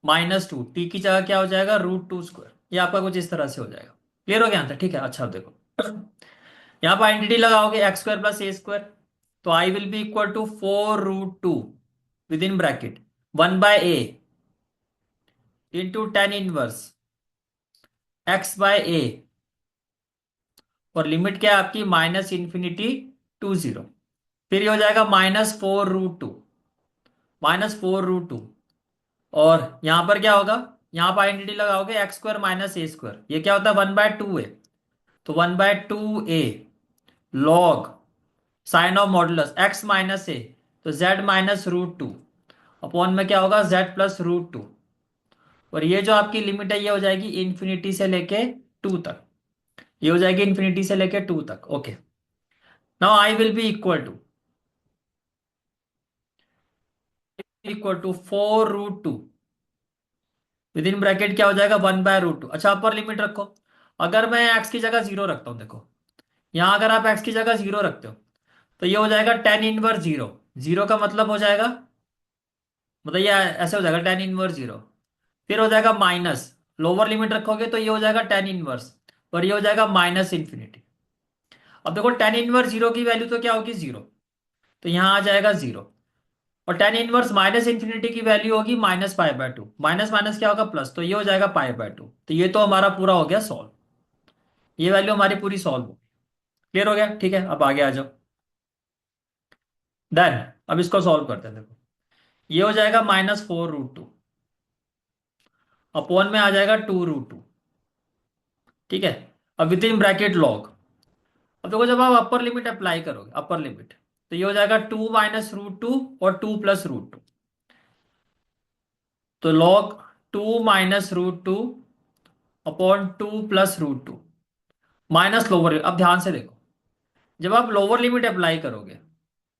z²-2, टी की जगह क्या हो जाएगा, √2²। ये आपका कुछ इस तरह से हो जाएगा। क्लियर हो गया आंसर, ठीक है। अच्छा, अब देखो यहाँ पर आइडेंटिटी लगाओगे, x² + a²। तो I will be equal to 4√2 within bracket 1/a into tan inverse x/a। और लिमिट क्या है आपकी, -∞ to 0। फिर ये हो जाएगा -4√2, -4√2। और यहां पर क्या होगा, यहां पर आइडेंटिटी लगाओगे, x² - a²। ये क्या होता है, 1/2a। तो 1/2a log sine of modulus x - a, तो z-√2 अपॉन में क्या होगा, z + √2। और ये जो आपकी लिमिट है ये हो जाएगी इन्फिनिटी से लेके 2 तक। ये हो जाएगी इन्फिनिटी से लेके 2 तक। Okay, now I will be equal to 4√2 within bracket क्या हो जाएगा, 1/√2। अच्छा, अपर लिमिट रखो। अगर मैं एक्स की जगह 0 रखता हूं, देखो यहां अगर आप एक्स की जगह 0 रखते हो, तो ये हो जाएगा tan 1 0। जीरो का मतलब हो जाएगा, मतलब ये ऐसे हो जाएगा tan 1 0। फिर हो जाएगा माइनस, लोअर लिमिट रखोगे तो ये हो जाएगा tan 1, और ये हो जाएगा -∞। अब देखो tan 1 0 की वैल्यू तो क्या होगी, 0। तो यहां आ जाएगा 0। और tan 1 -∞ की वैल्यू होगी -π/2। माइनस माइनस क्या होगा, प्लस, तो ये हो जाएगा π/2। तो ये तो हमारा पूरा हो गया सॉल्व। ये वैल्यू हमारी पूरी सॉल्व हो। क्लियर हो गया, ठीक है। अब आगे आ जाओ। डन। अब इसको सॉल्व करते हैं। देखो ये हो जाएगा -4√2 अपॉन में आ जाएगा 2√2। ठीक है। अब विद इन ब्रैकेट लॉग अब देखो जब आप अपर लिमिट अप्लाई करोगे, अपर लिमिट, तो ये हो जाएगा 2 - √2 और 2 + √2। तो log 2 - √2 अपॉन 2 + √2 माइनस लोअर। अब ध्यान से देखो, जब आप लोअर लिमिट अप्लाई करोगे,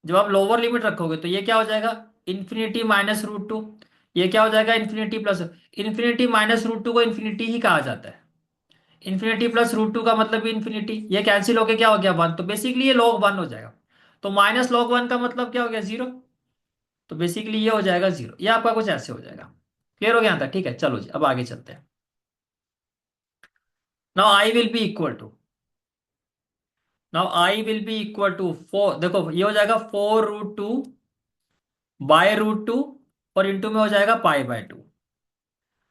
जब आप लोअर लिमिट रखोगे तो ये क्या हो जाएगा, ∞-√2। ये क्या हो जाएगा, इन्फिनिटी प्लस। ∞-√2 को इन्फिनिटी ही कहा जाता है। ∞+√2 का मतलब भी इन्फिनिटी। ये कैंसिल होके क्या हो गया, 1। तो बेसिकली ये log 1 हो जाएगा। तो -log 1 का मतलब क्या हो गया, 0। तो बेसिकली ये हो जाएगा 0। ये आपका कुछ ऐसे हो जाएगा। क्लियर हो गया था, ठीक है। चलो जी अब आगे चलते हैं। Now I will be equal to, now I will be equal to 4। देखो ये हो जाएगा 4√2 बाय √2, और इंटू में हो जाएगा π/2।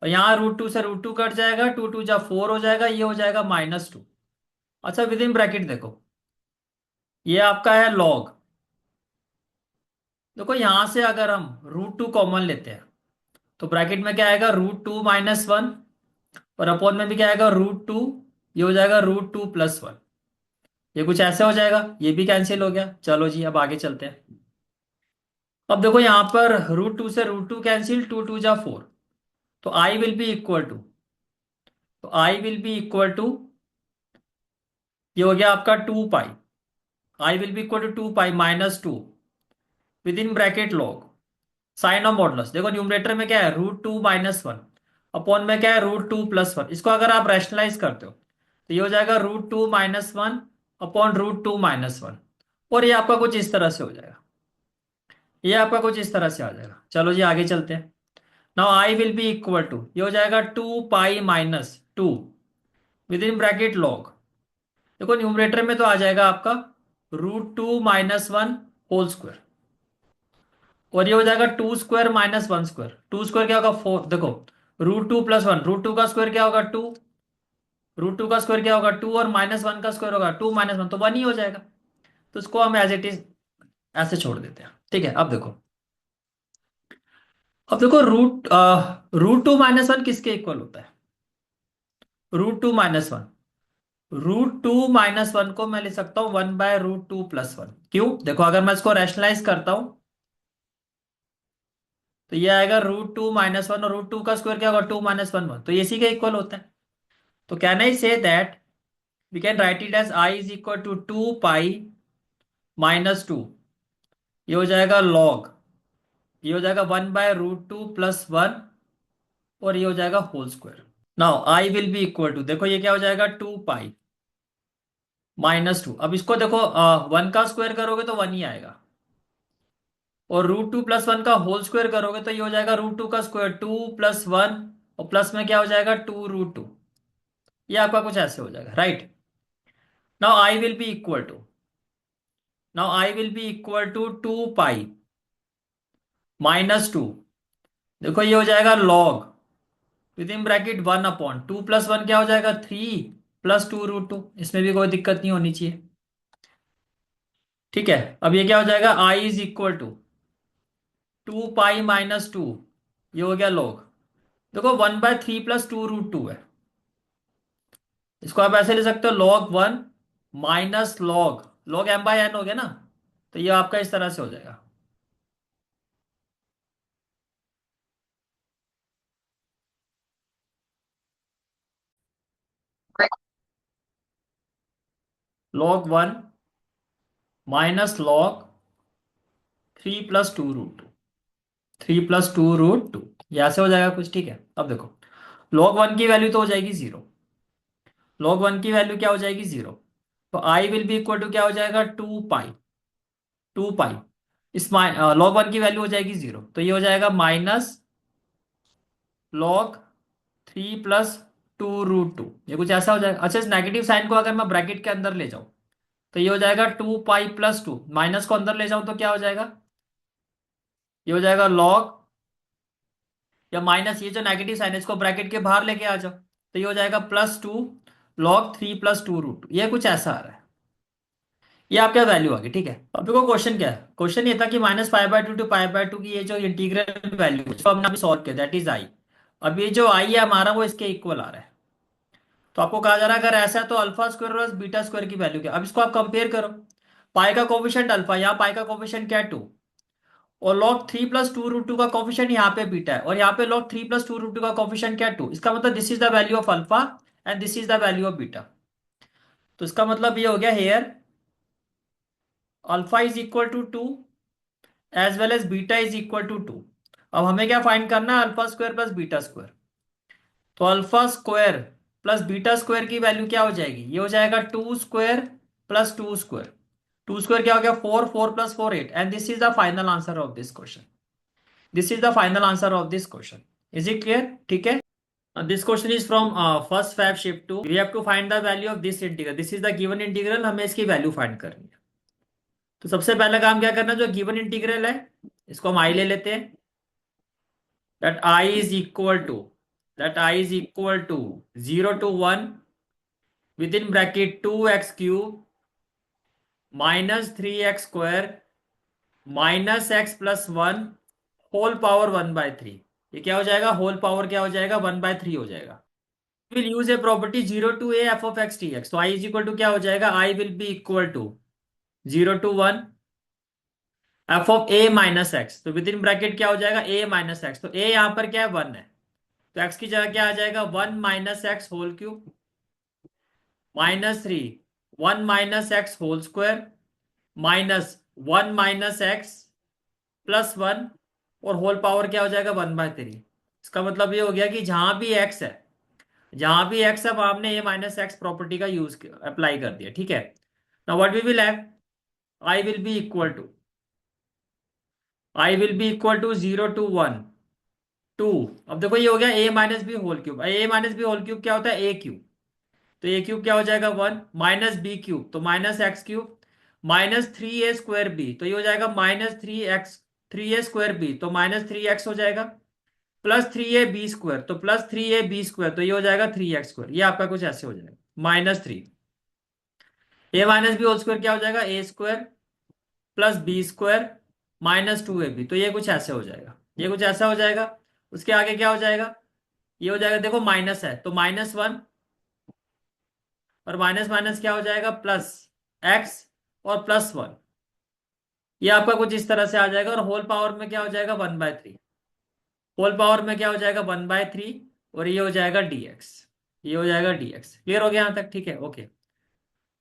और यहाँ √2 से √2 कट जाएगा, 2 × 2 = 4 हो जाएगा, ये हो जाएगा -2। अच्छा विद इन ब्रैकेट देखो, ये आपका है लॉग। देखो यहां से अगर हम √2 कॉमन लेते हैं, तो ब्रैकेट में क्या आएगा, √2 - 1, और अपॉन में भी क्या आएगा, √2। ये हो जाएगा √2 + 1। ये कुछ ऐसे हो जाएगा, ये भी कैंसिल हो गया। चलो जी अब आगे चलते हैं। अब देखो यहां पर √2 से √2 कैंसिल, 2 × 2 = 4। तो I will be equal to, तो I will be equal to, ये हो गया आपका 2 पाई। I will be equal to 2 पाई -2 within bracket log sine of modulus. देखो न्यूमरेटर में क्या है, √2 - 1, अपॉन में क्या है, √2 + 1। इसको अगर आप रैशनलाइज करते हो तो ये हो जाएगा √2 - 1 अपॉन √2 - 1। और ये आपका कुछ इस तरह से हो जाएगा, ये आपका कुछ इस तरह से आ जाएगा। चलो जी आगे चलते हैं। Now I will be equal to, ये हो जाएगा 2 pi - 2 within bracket log. देखो न्यूमरेटर में तो आ जाएगा आपका √2 - 1 होल स्क्वायर, और ये हो जाएगा 2² - 1²। 2² क्या होगा, 4। देखो √2 + 1, √2 का स्क्वायर क्या होगा, 2। √2 का स्क्वायर क्या होगा, 2, और -1 का स्क्वायर होगा 2 - 1, तो 1 ही हो जाएगा। तो इसको हम एज इट इज ऐसे छोड़ देते हैं, ठीक है। अब देखो, अब देखो √2 - 1 किसके इक्वल होता है, √2 - 1। √2 - 1 को मैं लिख सकता हूं 1/√2 + 1। क्यों, देखो अगर मैं इसको रैशनलाइज करता हूं तो ये आएगा √2 - 1, और √2 का स्क्वायर क्या होगा, 2 - 1, 1। तो ये इसी के इक्वल होता है। तो can I say that we can write it as I is equal to 2 pi - 2। ये हो जाएगा लॉग, ये हो जाएगा 1/√2 + 1, और ये हो जाएगा whole square. Now I will be equal to, देखो ये क्या हो जाएगा, 2 पाई - 2। अब इसको देखो 1 का स्क्वायर करोगे तो 1 ही आएगा, और √2 + 1 का होल स्क्वायर करोगे तो ये हो जाएगा √2 का स्क्वायर, 2 + 1, और प्लस में क्या हो जाएगा, 2√2। ये आपका कुछ ऐसे हो जाएगा, right. Now I will be equal to, now I will be equal to 2 pi - 2। देखो ये हो जाएगा लॉग विद इन ब्रैकेट 1/2 + 1 क्या हो जाएगा, 3 + 2√2। इसमें भी कोई दिक्कत नहीं होनी चाहिए, ठीक है। अब ये क्या हो जाएगा, आई इज इक्वल टू 2 पाई - 2। ये हो गया लॉग, देखो 1/3 + 2√2 है। इसको आप ऐसे ले सकते हो, log 1 - log m/n हो गया ना। तो ये आपका इस तरह से हो जाएगा, log 1 -log 3 + 2√2, 3 + 2√2। ये ऐसे हो जाएगा कुछ, ठीक है। अब देखो log 1 की वैल्यू तो हो जाएगी 0। log 1 की वैल्यू क्या हो जाएगी, 0। तो I will be equal to क्या हो जाएगा, 2 पाई इस log 1 की वैल्यू हो जाएगी 0, तो ये हो जाएगा -log 3 + 2√2। ये कुछ ऐसा हो जाएगा। अच्छा इस नेगेटिव साइन को अगर मैं ब्रैकेट के अंदर ले जाऊं तो ये हो जाएगा 2 पाई + 2, माइनस को अंदर ले जाऊं तो क्या हो जाएगा, ये हो जाएगा लॉग, या माइनस, ये जो नेगेटिव साइन है इसको ब्रैकेट के बाहर लेके आ जाओ, तो ये हो जाएगा +2 log 3 + 2√2। ये कुछ ऐसा आ रहा है। ये आपका वैल्यू आ गई, ठीक है। अब देखो क्वेश्चन क्या है, क्वेश्चन ये था कि -π/2 टू π/2 की ये जो इंटीग्रल वैल्यू है, इसको हमने अभी सॉल्व किया, दैट इज आई। अब ये जो आई है हमारा वो इसके इक्वल आ रहा है। तो आपको कहा जा रहा है अगर ऐसा है तो alpha square plus beta square की वैल्यू क्या। अब इसको आप कंपेयर करो। पाई का कोफिशिएंट अल्फा, यहाँ पाई का कोफिशिएंट क्या है 2, और लॉग 3 + 2√2 का कोफिशिएंट यहाँ पे बीटा है, और यहाँ पे लॉग 3 + 2√2 का कोफिशिएंट क्या है 2। इसका मतलब this is the value of alpha and this is the value of beta. तो इसका मतलब ये हो गया here alpha is equal to 2 as well as beta is equal to 2। अब हमें क्या फाइंड करना है, alpha square plus beta square. तो alpha square plus beta square की वैल्यू क्या हो जाएगी, ये हो जाएगा 2 स्क्वायर प्लस 2 स्क्वायर। 2 स्क्वायर क्या हो गया 4, 4 + 4 8, and this is the final answer of this question. This is the final answer of this question. Is it clear? ठीक है। This question is from first Feb shift 2। We have to find the value of this integral. This is the given integral, हमें इसकी value find करनी है। तो सबसे पहला काम क्या करना, जो गिवन इंटीग्रल है इसको हम आई ले लेते हैं। that I is equal to that I is equal to 0 to 1 within bracket 2x cube minus 3x square minus x plus 1 whole power 1/3। ये क्या हो जाएगा, होल पावर क्या हो जाएगा 1/3 हो जाएगा। Will use a property 0 to a f of x dx। तो I इज इक्वल टू क्या हो जाएगा, I will be equal to 0 to 1 f of a minus x. तो विद इन ब्रैकेट क्या हो जाएगा a माइनस एक्स। तो a यहाँ पर क्या है 1 है, तो x की जगह क्या आ जाएगा 1 minus x whole cube -3 1 minus x whole square -1 minus x plus 1, और होल पावर क्या हो जाएगा 1/3। इसका मतलब ये हो गया कि जहां भी x है, जहां भी x है वहां हमने a माइनस एक्स प्रॉपर्टी का यूज अप्लाई कर दिया। ठीक है। Now what we will have, i will be equal to I will be equal to 0 to 1 2। अब देखो ये हो गया a minus b whole cube. a minus b whole cube क्या होता है a क्यूब। तो ए क्यूब क्या हो जाएगा 1 माइनस बी क्यूब, तो minus x cube -3a² b, तो ये हो जाएगा -3x 3a² बी, तो -3x हो जाएगा +3ab², तो +3ab², तो ये हो जाएगा 3x²। ये आपका कुछ ऐसे हो जाएगा -3 a minus b whole square क्या हो जाएगा a² प्लस b² -2ab, तो ये कुछ ऐसे हो जाएगा, ये कुछ ऐसा हो जाएगा। उसके आगे क्या हो जाएगा, ये हो जाएगा देखो माइनस है तो -1, और माइनस माइनस क्या हो जाएगा प्लस एक्स और +1। ये आपका कुछ इस तरह से आ जाएगा, और होल पावर में क्या हो जाएगा 1/3। होल पावर में क्या हो जाएगा 1/3, और ये हो जाएगा dx। ये हो जाएगा dx। क्लियर हो गया यहां तक? ठीक है, ओके।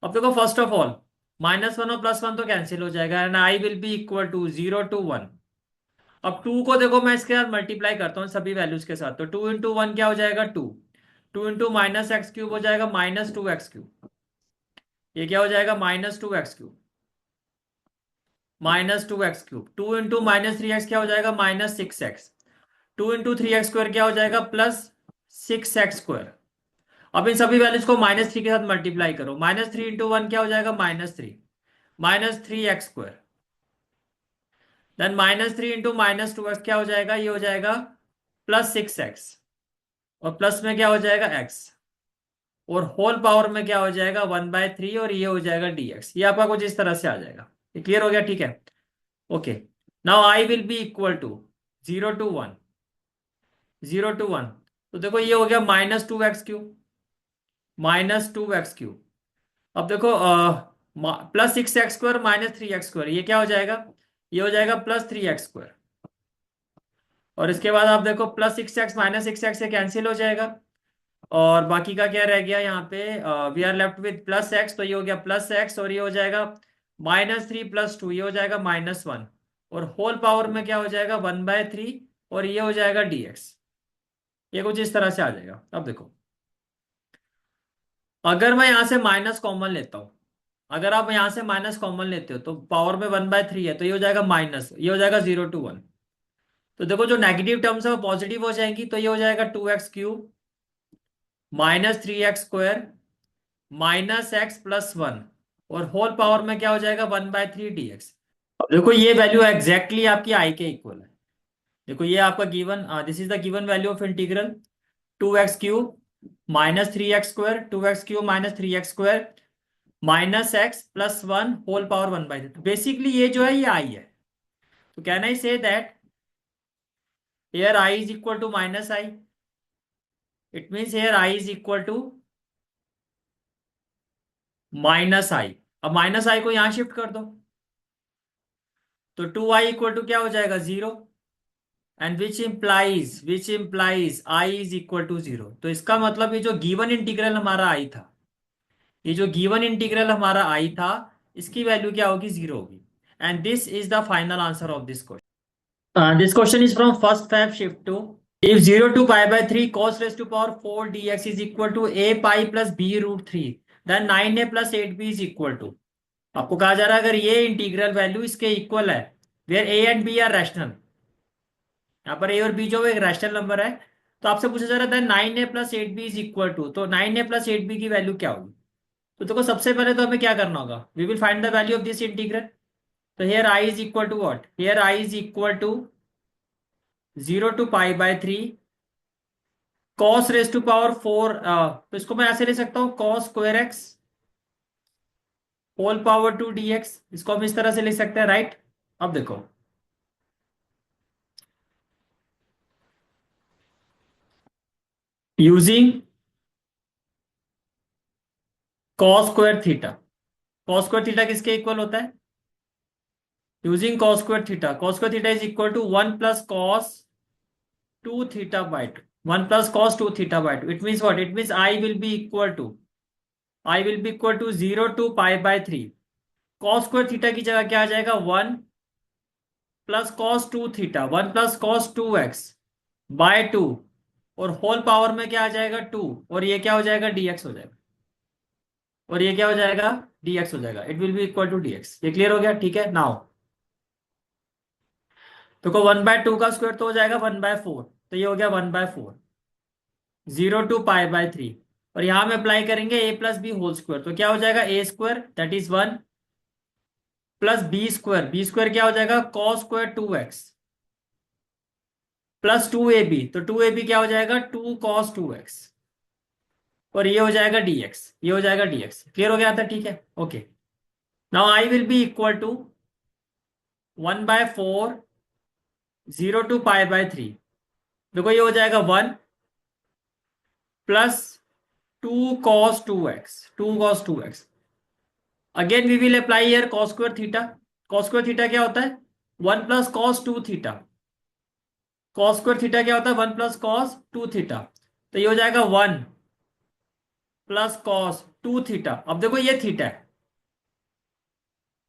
अब देखो फर्स्ट ऑफ ऑल -1 और +1 तो कैंसिल हो जाएगा, and I will be equal to 0 to 1। अब 2 को देखो मैं इसके साथ मल्टीप्लाई करता हूँ सभी वैल्यूज के साथ, तो 2 × 1 क्या हो जाएगा 2, 2 × -x³ हो जाएगा -2x³। ये क्या हो जाएगा -2x³ -2x³। 2 × -3x क्या हो जाएगा -6x। 2 × 3x² क्या हो जाएगा +6x²। अब इन सभी वैल्यूज को -3 के साथ मल्टीप्लाई करो। -3 × 1 क्या हो जाएगा -3 -3x²। देन -3 × -2x क्या हो जाएगा, ये हो जाएगा +6x, और प्लस में क्या हो जाएगा x, और होल पावर में क्या हो जाएगा 1/3, और ये हो जाएगा dx। ये आपका कुछ इस तरह से आ जाएगा। ये क्लियर हो गया? ठीक है, okay. Now I will be equal to 0 to 1 0 to 1। तो देखो ये हो गया -2x³ -2x³। अब देखो +6x² -3x², ये क्या हो जाएगा, ये हो जाएगा +3x²। और इसके बाद आप देखो +6x -6x से कैंसिल हो जाएगा, और बाकी का क्या रह गया यहाँ पे, we are left with +x, तो ये हो गया +x, और ये हो जाएगा -3 + 2, ये हो जाएगा -1, और होल पावर में क्या हो जाएगा 1/3, और ये हो जाएगा dx। ये कुछ इस तरह से आ जाएगा। अब देखो अगर मैं यहां से माइनस कॉमन लेता हूं, अगर आप यहां से माइनस कॉमन लेते हो तो पावर में 1/3 है, तो ये हो जाएगा माइनस, ये हो जाएगा 0 to 1। तो देखो जो नेगेटिव टर्म्स है वो पॉजिटिव हो जाएंगी, तो ये हो जाएगा 2x³ -3x² -x प्लस 1, और होल पावर में क्या हो जाएगा 1/3 dx। अब देखो ये वैल्यू एग्जैक्टली आपकी आई के इक्वल है। देखो ये आपका given, this is the given value of integral 2x³ -3x² 2x³ -3x² -x plus 1 whole power 1/3। तो बेसिकली ये जो है ये आई है। तो can I say that here I is equal to -i, it means here I is equal to minus I. अब minus आई को यहां शिफ्ट कर दो, तो 2i इक्वल टू क्या हो जाएगा, 0। And which implies I is equal to 0। तो इसका मतलब ये जो गिवन इंटीग्रल हमारा आई था, ये जो गिवन इंटीग्रल हमारा आई था, इसकी वैल्यू क्या होगी, 0 होगी। And this is the final answer of this question. This question is from first Feb shift two. If 0 to pi by 3 cos raised to power 4 dx is equal to a pi plus b root 3, then 9a plus 8b is equal to। आपको कहा जा रहा है अगर ये integral value इसके equal है, where a and b are rational, यहाँ पर a और b जो एक रैशनल नंबर है, तो आपसे पूछा जा रहा था 9a plus 8b is equal to, तो 9a प्लस 8b की वैल्यू क्या होगी। तो देखो सबसे पहले तो हमें क्या करना होगा, we will find the value of this integral. तो here i is equal to what, here i is equal to 0 to pi by 3 cos raise to power 4। तो इसको मैं ऐसे ले सकता हूँ, cos square x whole power 2 dx, इसको हम इस तरह से ले सकते हैं, राइट। अब देखो, using cos square theta, cos square theta किसके इक्वल होता है, using cos square theta, cos square theta is equal to 1 plus cos 2 theta by 2, 1 plus cos 2 theta by 2। It means what, it means I will be equal to 0 to pi by 3। Cos square theta की जगह क्या आ जाएगा, 1 plus cos 2 theta, 1 plus cos 2 x bye 2, और whole power में क्या आ जाएगा, 2, और ये क्या हो जाएगा, dx हो जाएगा, और ये क्या हो जाएगा, dx हो जाएगा। It will be equal to dx। ये क्लियर हो गया, ठीक है। नाउ देखो 1/2 का स्क्वायर तो हो जाएगा 1/4, तो ये हो गया 1/4, 0 टू पाई बाय 3, और यहां में अप्लाई करेंगे a plus b whole square, तो क्या हो जाएगा, a square that is 1 plus b square क्या हो जाएगा, cos square 2x plus 2ab, तो 2ab क्या हो जाएगा, 2 कॉस 2x, और ये हो जाएगा dx, ये हो जाएगा dx। क्लियर हो गया था, ठीक है, okay. Now I will be equal to 1/4 0 to pi by 3। देखो ये हो जाएगा 1 प्लस 2 cos 2x। Again we will apply here cos square theta. Cos square theta क्या होता है, 1 plus cos 2 theta. Cos square theta क्या होता है, 1 प्लस कॉस 2 थीटा। तो ये हो जाएगा 1 प्लस कॉस 2 थीटा। अब देखो ये थीटा है,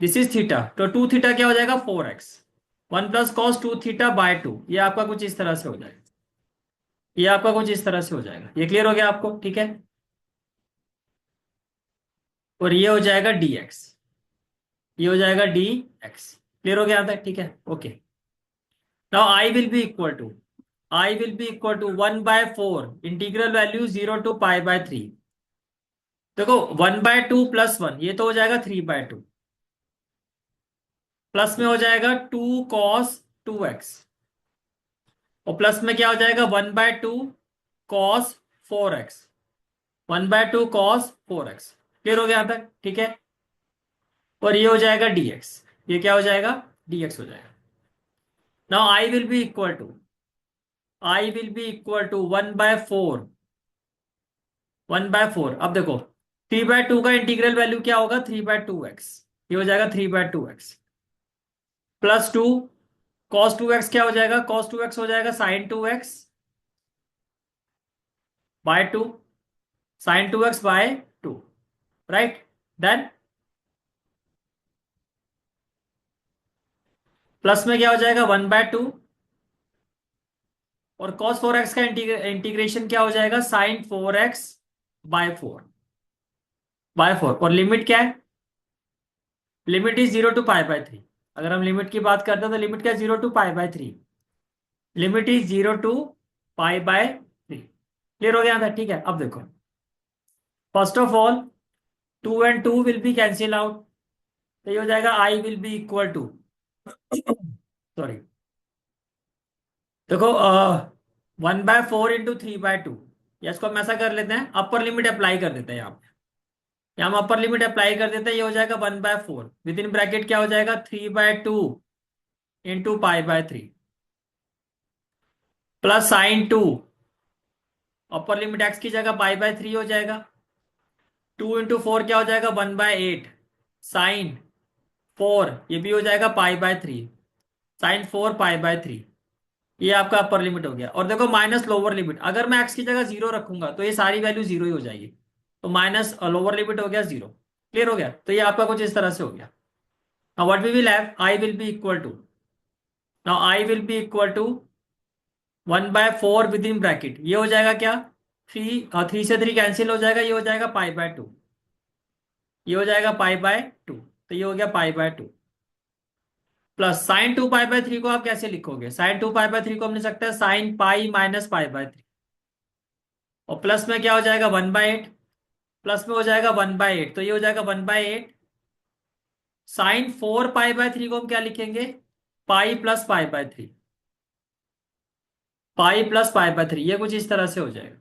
दिस इज थीटा, तो 2 थीटा क्या हो जाएगा, 4x। 1 plus cos 2 theta by 2, ये आपका कुछ इस तरह से हो जाएगा, ये आपका कुछ इस तरह से हो जाएगा। ये क्लियर हो गया आपको, ठीक है। और ये हो जाएगा dx, ये हो जाएगा dx। क्लियर हो गया था, ठीक है, okay. Now I will be equal to 1/4 integral value 0 to pi by 3। देखो 1/2 प्लस 1, ये तो हो जाएगा 3/2, प्लस में हो जाएगा 2 cos 2x, और प्लस में क्या हो जाएगा, 1/2 cos 4x, 1/2 cos 4x। Clear हो गया यहाँ तक, ठीक है। और ये हो जाएगा dx, ये क्या हो जाएगा, dx हो जाएगा। Now I will be equal to 1/4। अब देखो 3/2 का इंटीग्रल वैल्यू क्या होगा, 3/2x, ये हो जाएगा 3/2x प्लस 2 cos 2x क्या हो जाएगा, cos 2x हो जाएगा sin 2x/2, sin 2x/2, right. Then plus में क्या हो जाएगा, 1/2, और cos 4x का इंटीग्रेशन क्या हो जाएगा, sin 4x/4 और लिमिट क्या है, limit is 0 to pi by 3। अगर हम लिमिट की बात करते हैं तो लिमिट क्या है, 0 to pi by 3, limit is 0 to pi by 3। Clear हो गया था, ठीक है। अब देखो first of all 2 and 2 will be cancel out, तो ये हो जाएगा I will be equal to, sorry, देखो 1/4 × 3/2, या इसको हम ऐसा कर लेते हैं, अपर लिमिट अप्लाई कर देते हैं यहाँ पे, यहाँ हम अपर लिमिट अप्लाई कर देते हैं, ये हो जाएगा 1/4 विद इन ब्रैकेट क्या हो जाएगा, 3/2 × π/3 plus sin 2, upper limit x की जगह π/3 हो जाएगा, 2 × 4 क्या हो जाएगा, 1/8 साइन 4, ये भी हो जाएगा π/3, sin 4 π/3। ये आपका अपर लिमिट हो गया। और देखो माइनस लोअर लिमिट, अगर मैं एक्स की जगह जीरो रखूंगा तो ये सारी वैल्यू जीरो ही हो जाएगी। तो माइनस लोअर लिमिट हो गया जीरो। क्लियर हो गया। तो ये आपका कुछ इस तरह से हो गया। Now what we will have, I will be equal to, now I will be equal to 1/4 within bracket, ये हो जाएगा क्या, 3 से 3 कैंसिल हो जाएगा, ये हो जाएगा π/2, ये हो जाएगा π/2, तो ये हो गया π/2 प्लस sin 2 π/3 को आप कैसे लिखोगे, sin 2 π/3 को हम लिख सकते हैं साइन पाई माइनस π/3, और प्लस में क्या हो जाएगा 1/8, प्लस में हो जाएगा 1/8, तो ये हो जाएगा 1/8 sin 4 π/3 को हम क्या लिखेंगे, पाई प्लस π/3, पाई प्लस π/3, ये कुछ इस तरह से हो जाएगा।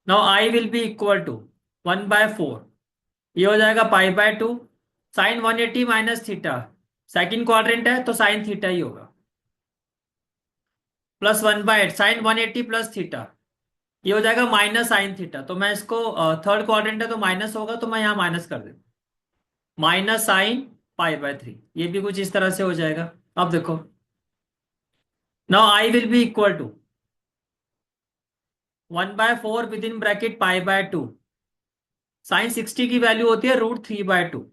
Now I will be equal to 1/4, ये हो जाएगा π/2 sine 180 minus theta, second quadrant है तो साइन थीटा ही होगा, प्लस 1/8 साइन 180 प्लस थीटा, ये हो जाएगा माइनस साइन थीटा। तो मैं इसको, थर्ड क्वाड्रेंट है तो माइनस होगा, तो मैं यहाँ माइनस कर देता, माइनस साइन π/3, ये भी कुछ इस तरह से हो जाएगा। अब देखो, now I will be equal to 1/4 within bracket π/2, sine 60 की वैल्यू होती है √3/2,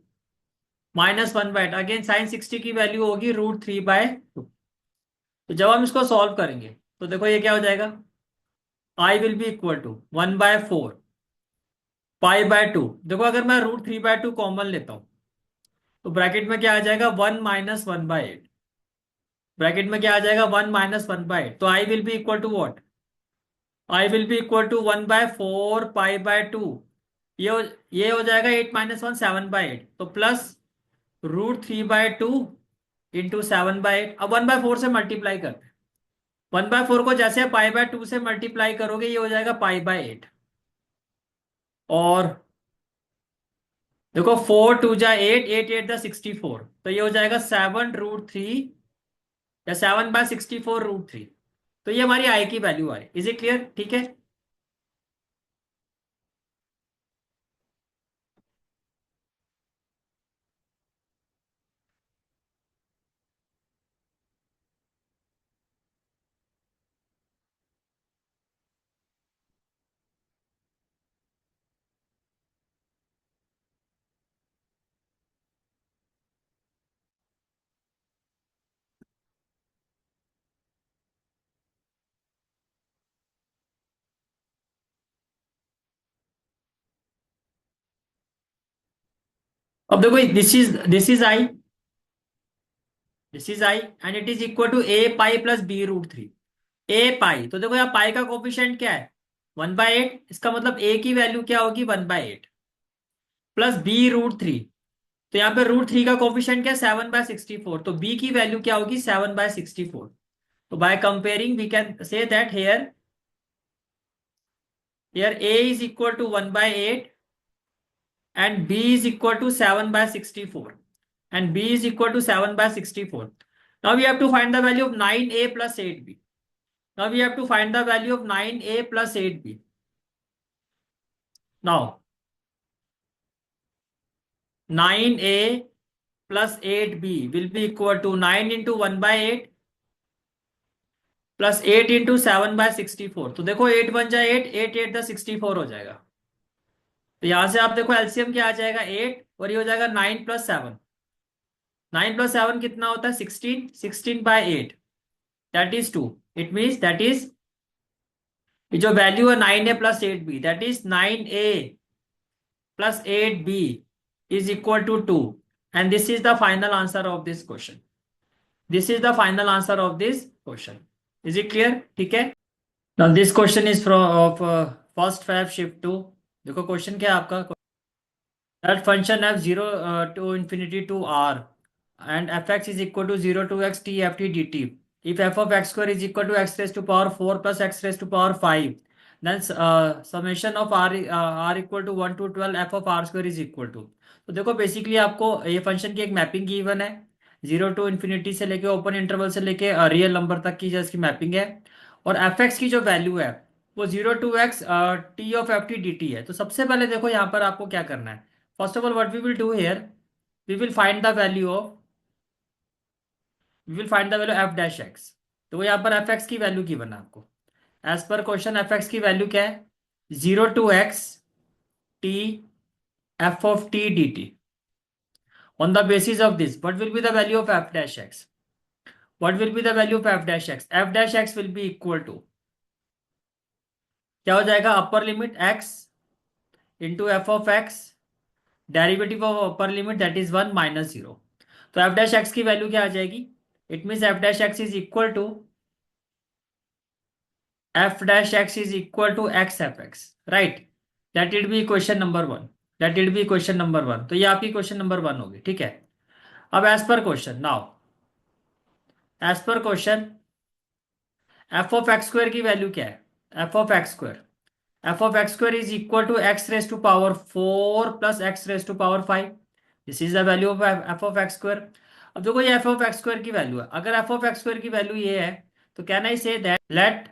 माइनस 1/8 अगेन साइन 60 की वैल्यू होगी √3/2। तो जब हम इसको सॉल्व करेंगे तो देखो ये क्या हो जाएगा, I will be equal to 1/4 π/2, देखो अगर मैं √3/2 कॉमन लेता हूं तो ब्रैकेट में क्या आ जाएगा 1 माइनस 1/8, ब्रैकेट में क्या आ जाएगा 1 माइनस 1/8, तो I will be equal to what, I will be equal to 1/4 π/2, ये हो ये हो जाएगा 8 माइनस 1 7/8, तो प्लस √3/2 इंटू 7/8। अब 1/4 से मल्टीप्लाई करते हैं, 1/4 को जैसे π/2 से मल्टीप्लाई करोगे ये हो जाएगा π/8, और देखो 4 2 8, 8 8 64, तो ये हो जाएगा 7√3 या 7/64 √3। तो ये हमारी आई की वैल्यू आ रही, इज इट क्लियर, ठीक है। अब देखो this is I, this is I and it is equal to a pi plus b√3, a pi, तो देखो यहाँ पाई का कोफिशिएंट क्या है 1/8, इसका मतलब ए की वैल्यू क्या होगी 1/8 प्लस b√3, तो यहाँ पे √3 का कोफिशिएंट क्या है 7/64, तो b की वैल्यू क्या होगी 7/64। तो by comparing we can say that here a is equal to 1/8 and b is equal to 7/64, and b is equal to 7/64. Now we have to find the value of 9a plus 8b. Now we have to find the value of 9a plus 8b. Now 9a plus 8b will be equal to 9 into 1/8 plus 8 into 7/64। तो देखो 8 बन जाए 8, 8 8 64 हो जाएगा। तो यहां से आप देखो एलसीएम क्या आ जाएगा 8, और ये हो जाएगा 9 प्लस 7, 9 प्लस 7 कितना होता है 16, 16/8 that is 2, it means that is, ये जो वैल्यू है 9a plus 8b, that is 9a plus 8b is equal to 2, and this is the final answer of this question, this is the final answer of this question. Is it clear, ठीक है। Now this question is from of first Feb shift two, देखो question क्या है आपका, that function f0 to infinity to r and fx is equal to 0 to x t f t dt. If f of x square is equal to x raised to power 4 plus x raised to power 5, then summation of r equal to 1 to 12 f of r square is equal to. तो देखो basically आपको ये function की एक mapping given है, 0 to infinity से लेके open interval से लेके रियल नंबर तक की जो इसकी मैपिंग है, और एफ एक्स की जो वैल्यू है वो 0 to x T of F T d T है। तो सबसे पहले देखो यहाँ पर आपको क्या करना है। First of all what we will do here, we will find the value of, we will find the value f dash x. तो वो यहाँ पर एफ एक्स की वैल्यू की बना आपको, as per question f x की वैल्यू क्या है, 0 to x t f of t d t. On the basis of this what will be the value of f dash x, what will be the value of f dash x, f dash x will be equal to, क्या हो जाएगा, upper limit x into f of x, derivative of upper limit that is 1 - 0। तो f dash x की value क्या आ जाएगी, it means f dash x is equal to, f dash x is equal to x f x, right. That it be question number one, that it be question number one. तो ये आपकी question number one होगी, ठीक है। अब as per question now, as per question f of x square की value क्या है, f of x square, f of x square is equal to x raise to power 4 plus x raise to power 5। This is the value of f of x square. अब देखो ये f of x square की value है, अगर f of x square की value ये है, तो can I say that let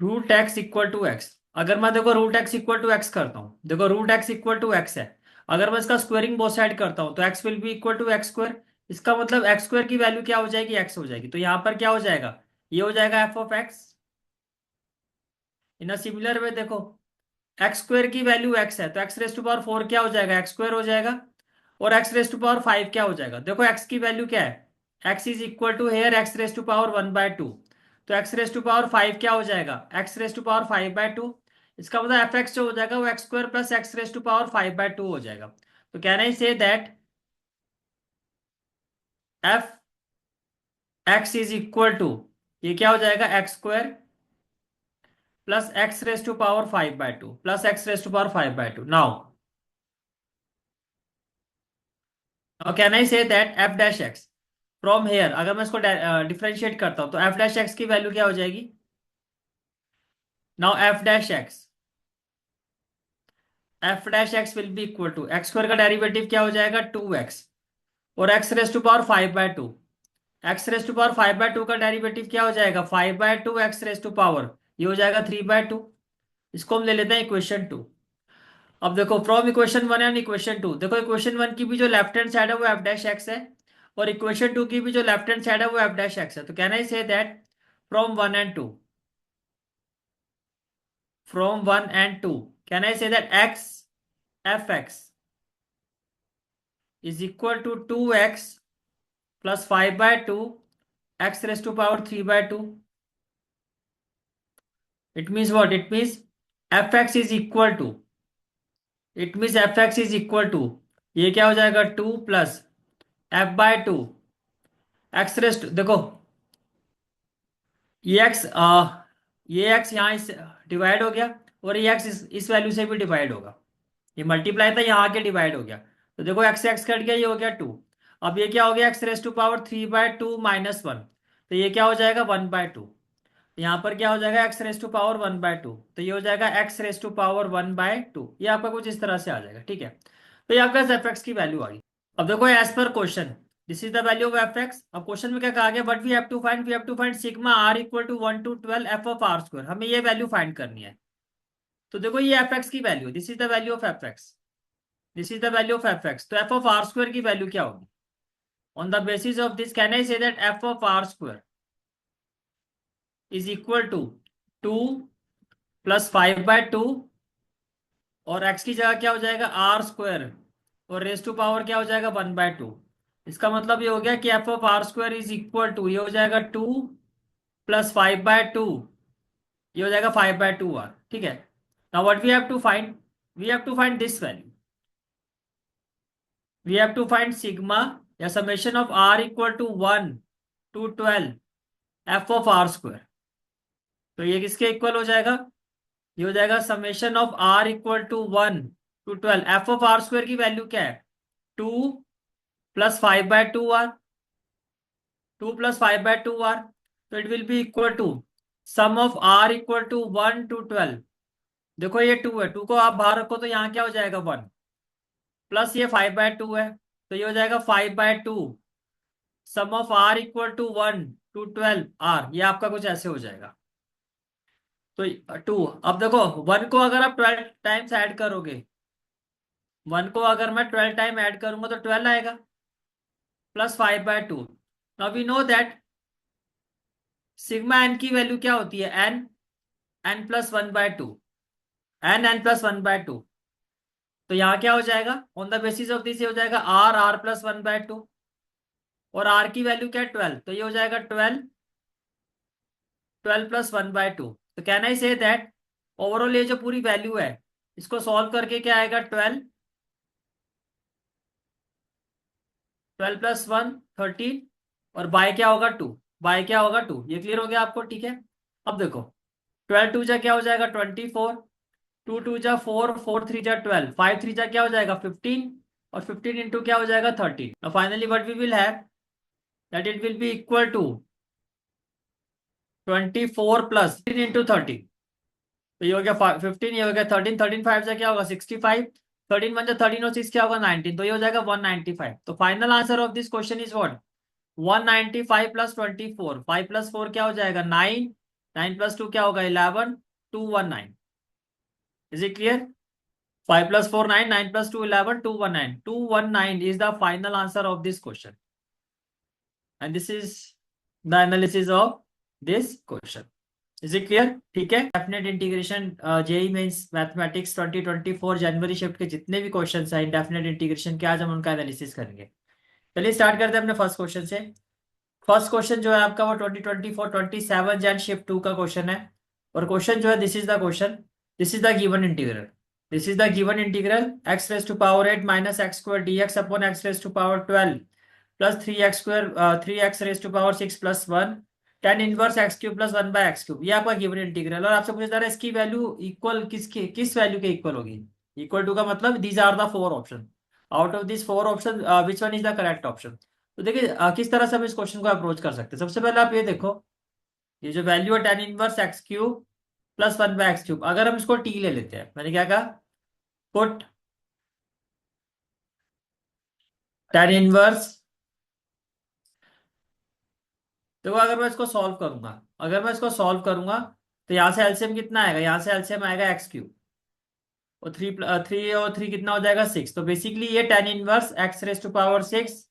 root x equal to x. अगर मैं देखो root x equal to x करता हूँ, देखो root x equal to x है, अगर मैं इसका स्क्वायरिंग बोथ साइड करता हूँ तो x will be equal to x square. इसका मतलब एक्स स्क्वायर की वैल्यू क्या हो जाएगी, एक्स हो जाएगी। तो यहाँ पर क्या हो जाएगा, ये हो जाएगा F of x. In a similar way देखो, एक्स स्क्वायर की वैल्यू एक्स है, तो एक्स रेस टू पावर 4 क्या हो जाएगा, एक्स स्क्वायर हो जाएगा। और एक्स रेस टू पावर 5 क्या हो जाएगा, देखो एक्स की वैल्यू क्या है, x is equal to here x raise to power 1/2। तो एक्स रेस टू पावर 5 क्या हो जाएगा, एक्स रेस टू पावर 5/2। इसका मतलब एफ एक्स जो हो जाएगा वो x square plus x raise to power 5/2 हो जाएगा। तो can I say that f x is equal to, ये क्या हो जाएगा, x square plus x raise to power 5/2 plus x raise to power 5/2। Now can I say that f dash x from here, अगर मैं इसको differentiate करता हूं तो एफ डैश एक्स की वैल्यू क्या हो जाएगी। Now f dash x will be equal to x square का डेरिवेटिव क्या हो जाएगा, 2x, और x raise to power 5/2। X raise to power 5/2 का डेरिवेटिव क्या हो जाएगा, 5/2 एक्स रेस टू पावर, ये हो जाएगा 3/2। इसको हम ले लेते हैं इक्वेशन टू। अब देखो from equation one and equation two, देखो इक्वेशन वन की भी जो लेफ्ट हैंड साइड है वो एफ डैश एक्स है, और इक्वेशन टू की भी जो लेफ्ट हैंड साइड है वो एफ डैश एक्स है। तो can I say that from one and two, from 1 and 2, can I say that x fx is equal to 2x plus 5/2 x raised to power 3/2? It means what? It means fx is equal to, it means fx is equal to, ये क्या हो जाएगा, 2 plus f/2 x raised, देखो ये x, ये x यहाँ इस divide हो गया, और ये एक्स इस वैल्यू से भी डिवाइड होगा, ये मल्टीप्लाई था यहाँ आके डिवाइड हो गया। तो देखो एक्स एक्स कट गया, ये हो गया 2। अब ये क्या हो गया, एक्स रेस टू पावर 3/2 -1, तो ये क्या हो जाएगा 1/2। यहाँ पर क्या हो जाएगा, एक्स रेस टू पावर 1/2, तो ये हो जाएगा एक्स रेस टू पावर 1/2। ये आपका कुछ इस तरह से आ जाएगा, ठीक है। तो ये आपका एफ एक्स की वैल्यू आ गई। अब देखो as per question this is the value of f x. अब क्वेश्चन में क्या कहा गया, but we have to find sigma r equal to 1 to 12 f of r square, हमें ये वैल्यू फाइंड करनी है। तो देखो ये एफ एक्स की value, this is the value of f x, this is the value of f x. तो f of r square की वैल्यू क्या होगी, on the basis of this can I say that f of r square is equal to 2 plus 5/2, और x की जगह क्या हो जाएगा आर स्क्वायर, और रेस टू पावर क्या हो जाएगा 1/2। इसका मतलब ये हो गया कि f of r square is equal to, ये हो जाएगा 2 प्लस 5/2, ये हो जाएगा 5/2 आर, ठीक है। Now what we have to find, we have to find this value, we have to find sigma या summation of r equal to 1 to 12 f of r square. तो ये किसके इक्वल हो जाएगा, ये हो जाएगा summation of r equal to 1 to 12 f of r square की वैल्यू क्या है, 2 प्लस 5/2 आर, 2 प्लस 5/2 आर। तो it will be equal to sum of r equal to 1 to 12। देखो ये 2 है, 2 को आप बाहर रखो तो यहाँ क्या हो जाएगा 1, प्लस ये 5/2 है, तो ये हो जाएगा 5/2 sum of r equal to 1 to 12 r, ये आपका कुछ ऐसे हो जाएगा। तो 2। अब देखो 1 को अगर आप 12 टाइम्स ऐड करोगे, 1 को अगर मैं 12 टाइम ऐड करूंगा तो 12 आएगा, plus 5/2। Now we know that sigma n की वैल्यू क्या होती है, एन, n+1/2, n+1/2। तो यहाँ क्या हो जाएगा, on the basis of this ये हो जाएगा r+1/2, और r की वैल्यू क्या है 12, तो ये हो जाएगा 12, 12+1/2। तो can I say that overall ये जो पूरी वैल्यू है, इसको सॉल्व करके क्या आएगा, 12, 12+1 13, और बाय क्या होगा 2, बाय क्या होगा 2। ये क्लियर हो गया आपको, ठीक है। अब देखो 12 2 जा क्या हो जाएगा 24, 2 2 जा 4, 4 3 जा 12, 5 3 जा क्या हो जाएगा 15, और 15 इंटू क्या हो जाएगा 13। Finally what we will have, that it will be equal to 24 + 15 × 30। तो ये हो गया 15, ये हो गया 13, 13 5 से क्या होगा 65, 13 1 13 और 6 क्या होगा 19, तो ये हो जाएगा 195। तो final answer of this question is what, 195 + 24, 5 + 4 क्या हो जाएगा 9, 9 + 2 क्या होगा 11, 219। Is it clear, 5 + 4 9, 9 + 2 11, 219, 219 is the final answer of this question, and this is the analysis of this question. Is it clear, ठीक है। Definite integration JEE Mains mathematics 2024 जनवरी shift के जितने भी क्वेश्चंस हैं डेफिनेट इंटीग्रेशन के, आज हम उनका एनालिसिस करेंगे। चलिए स्टार्ट करते हैं अपने फर्स्ट क्वेश्चन से। फर्स्ट क्वेश्चन जो है आपका वो 2024 27 जन शिफ्ट 2 का क्वेश्चन है। और क्वेश्चन जो है this is the question, this is the given integral, this is the given integral x⁻⁸ - x² dx upon x⁻12 plus 3x² 3x⁻6 + 1 tan inverse x³ + 1/x³। ये आपका गिवन इंटीग्रल, और आपसे पूछा जा रहा है इसकी वैल्यू इक्वल किस वैल्यू के इक्वल होगी। इक्वल टू का मतलब these are the 4 option, out of this 4 option which one is the correct option. तो देखिए किस तरह से हम इस क्वेश्चन को अप्रोच कर सकते हैं। सबसे पहले आप ये देखो, ये जो वैल्यू है tan इनवर्स x³ + 1/x³, अगर हम इसको t ले लेते हैं, मैंने क्या कहा, पुट tan इनवर्स, देखो अगर मैं इसको सॉल्व करूंगा, अगर मैं इसको सॉल्व करूंगा तो यहाँ से एलसीएम कितना आएगा, यहाँ से एलसीएम आएगा x³, और 3 और 3 कितना हो जाएगा 6। तो बेसिकली ये tan इनवर्स x⁻6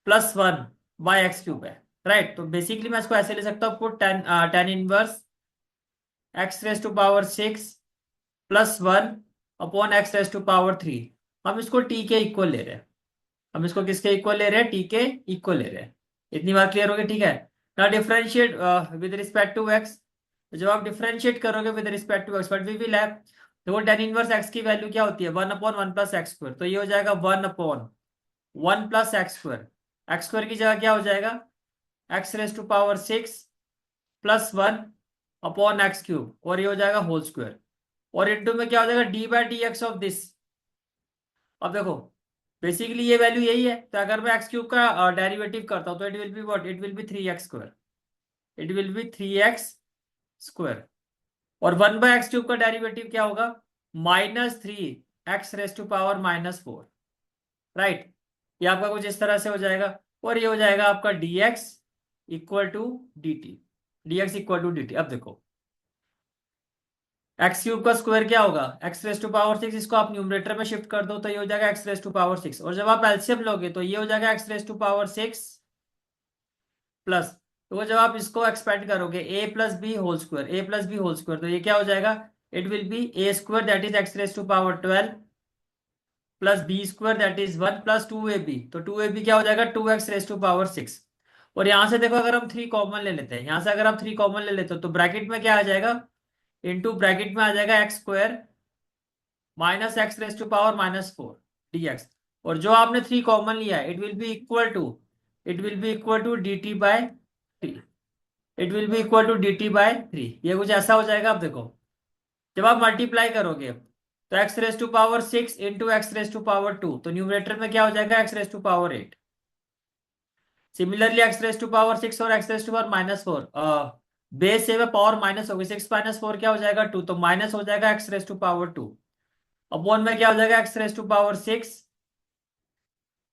+ 1/x³ है, राइट। तो बेसिकली मैं इसको ऐसे ले सकता हूँ, put tan inverse x⁻6 + 1 upon x⁻3। हम इसको t के इक्वल ले रहे हैं, हम इसको किसके इक्वल ले रहे हैं, t के इक्वल ले रहे हैं। इतनी बात क्लियर होगी, ठीक है। ना differentiate with respect to x, जब आप डिफरेंशिएट करोगे with respect to x, but we will have, देखो tan इनवर्स x की वैल्यू क्या होती है 1/1 + x², तो ये हो जाएगा 1/1 + x², x² की जगह क्या हो जाएगा x⁻6 + 1 अपॉन x³, और ये हो जाएगा होल स्क्वायर, और इंटू में क्या हो जाएगा d/dx ऑफ दिस। अब देखो बेसिकली ये वैल्यू यही है, तो अगर मैं x³ का डेरिवेटिव करता हूं तो it will be what, it will B 3x², it will B 3x²। और 1/x³ का डेरिवेटिव क्या होगा, -3x⁻⁻4, राइट। ये आपका कुछ इस तरह से हो जाएगा, और ये हो जाएगा आपका dx = dt, dx = dt। अब देखो x³ का स्क्वायर क्या होगा x⁻6, इसको आप न्यूमरेटर में शिफ्ट कर दो तो ये हो जाएगा x⁻6, और जब आप एलसीएम लोगे तो ये हो जाएगा x⁻6 प्लस, तो जब आप इसको एक्सपेंड करोगे a + b होल स्क्वायर, तो ये क्या हो जाएगा, it will B a² that is x⁻12 plus b² that is 1 plus 2ab, तो 2ab क्या हो जाएगा 2x⁻6। और यहां से देखो अगर हम 3 कॉमन ले लेते हैं, यहां से अगर हम 3 कॉमन ले लेते हो तो ब्रैकेट में क्या आ जाएगा, इंटू ब्रैकेट में आ जाएगा x² -x⁻⁻4 dx, और जो आपने 3 कॉमन लिया है it will be equal to, it will be equal to dt/3, it will be equal to dt/3। ये कुछ ऐसा हो जाएगा। अब देखो जब आप मल्टीप्लाई करोगे तो x⁻6 इंटू x⁻2, तो न्यूमरेटर में क्या हो जाएगा x⁻8। सिमिलरली x⁻6 और x⁻4 बेस से पावर माइनस होगी, 6 - 4 क्या हो जाएगा 2, तो माइनस हो जाएगा x⁻2 अपॉन में क्या हो जाएगा x⁻6,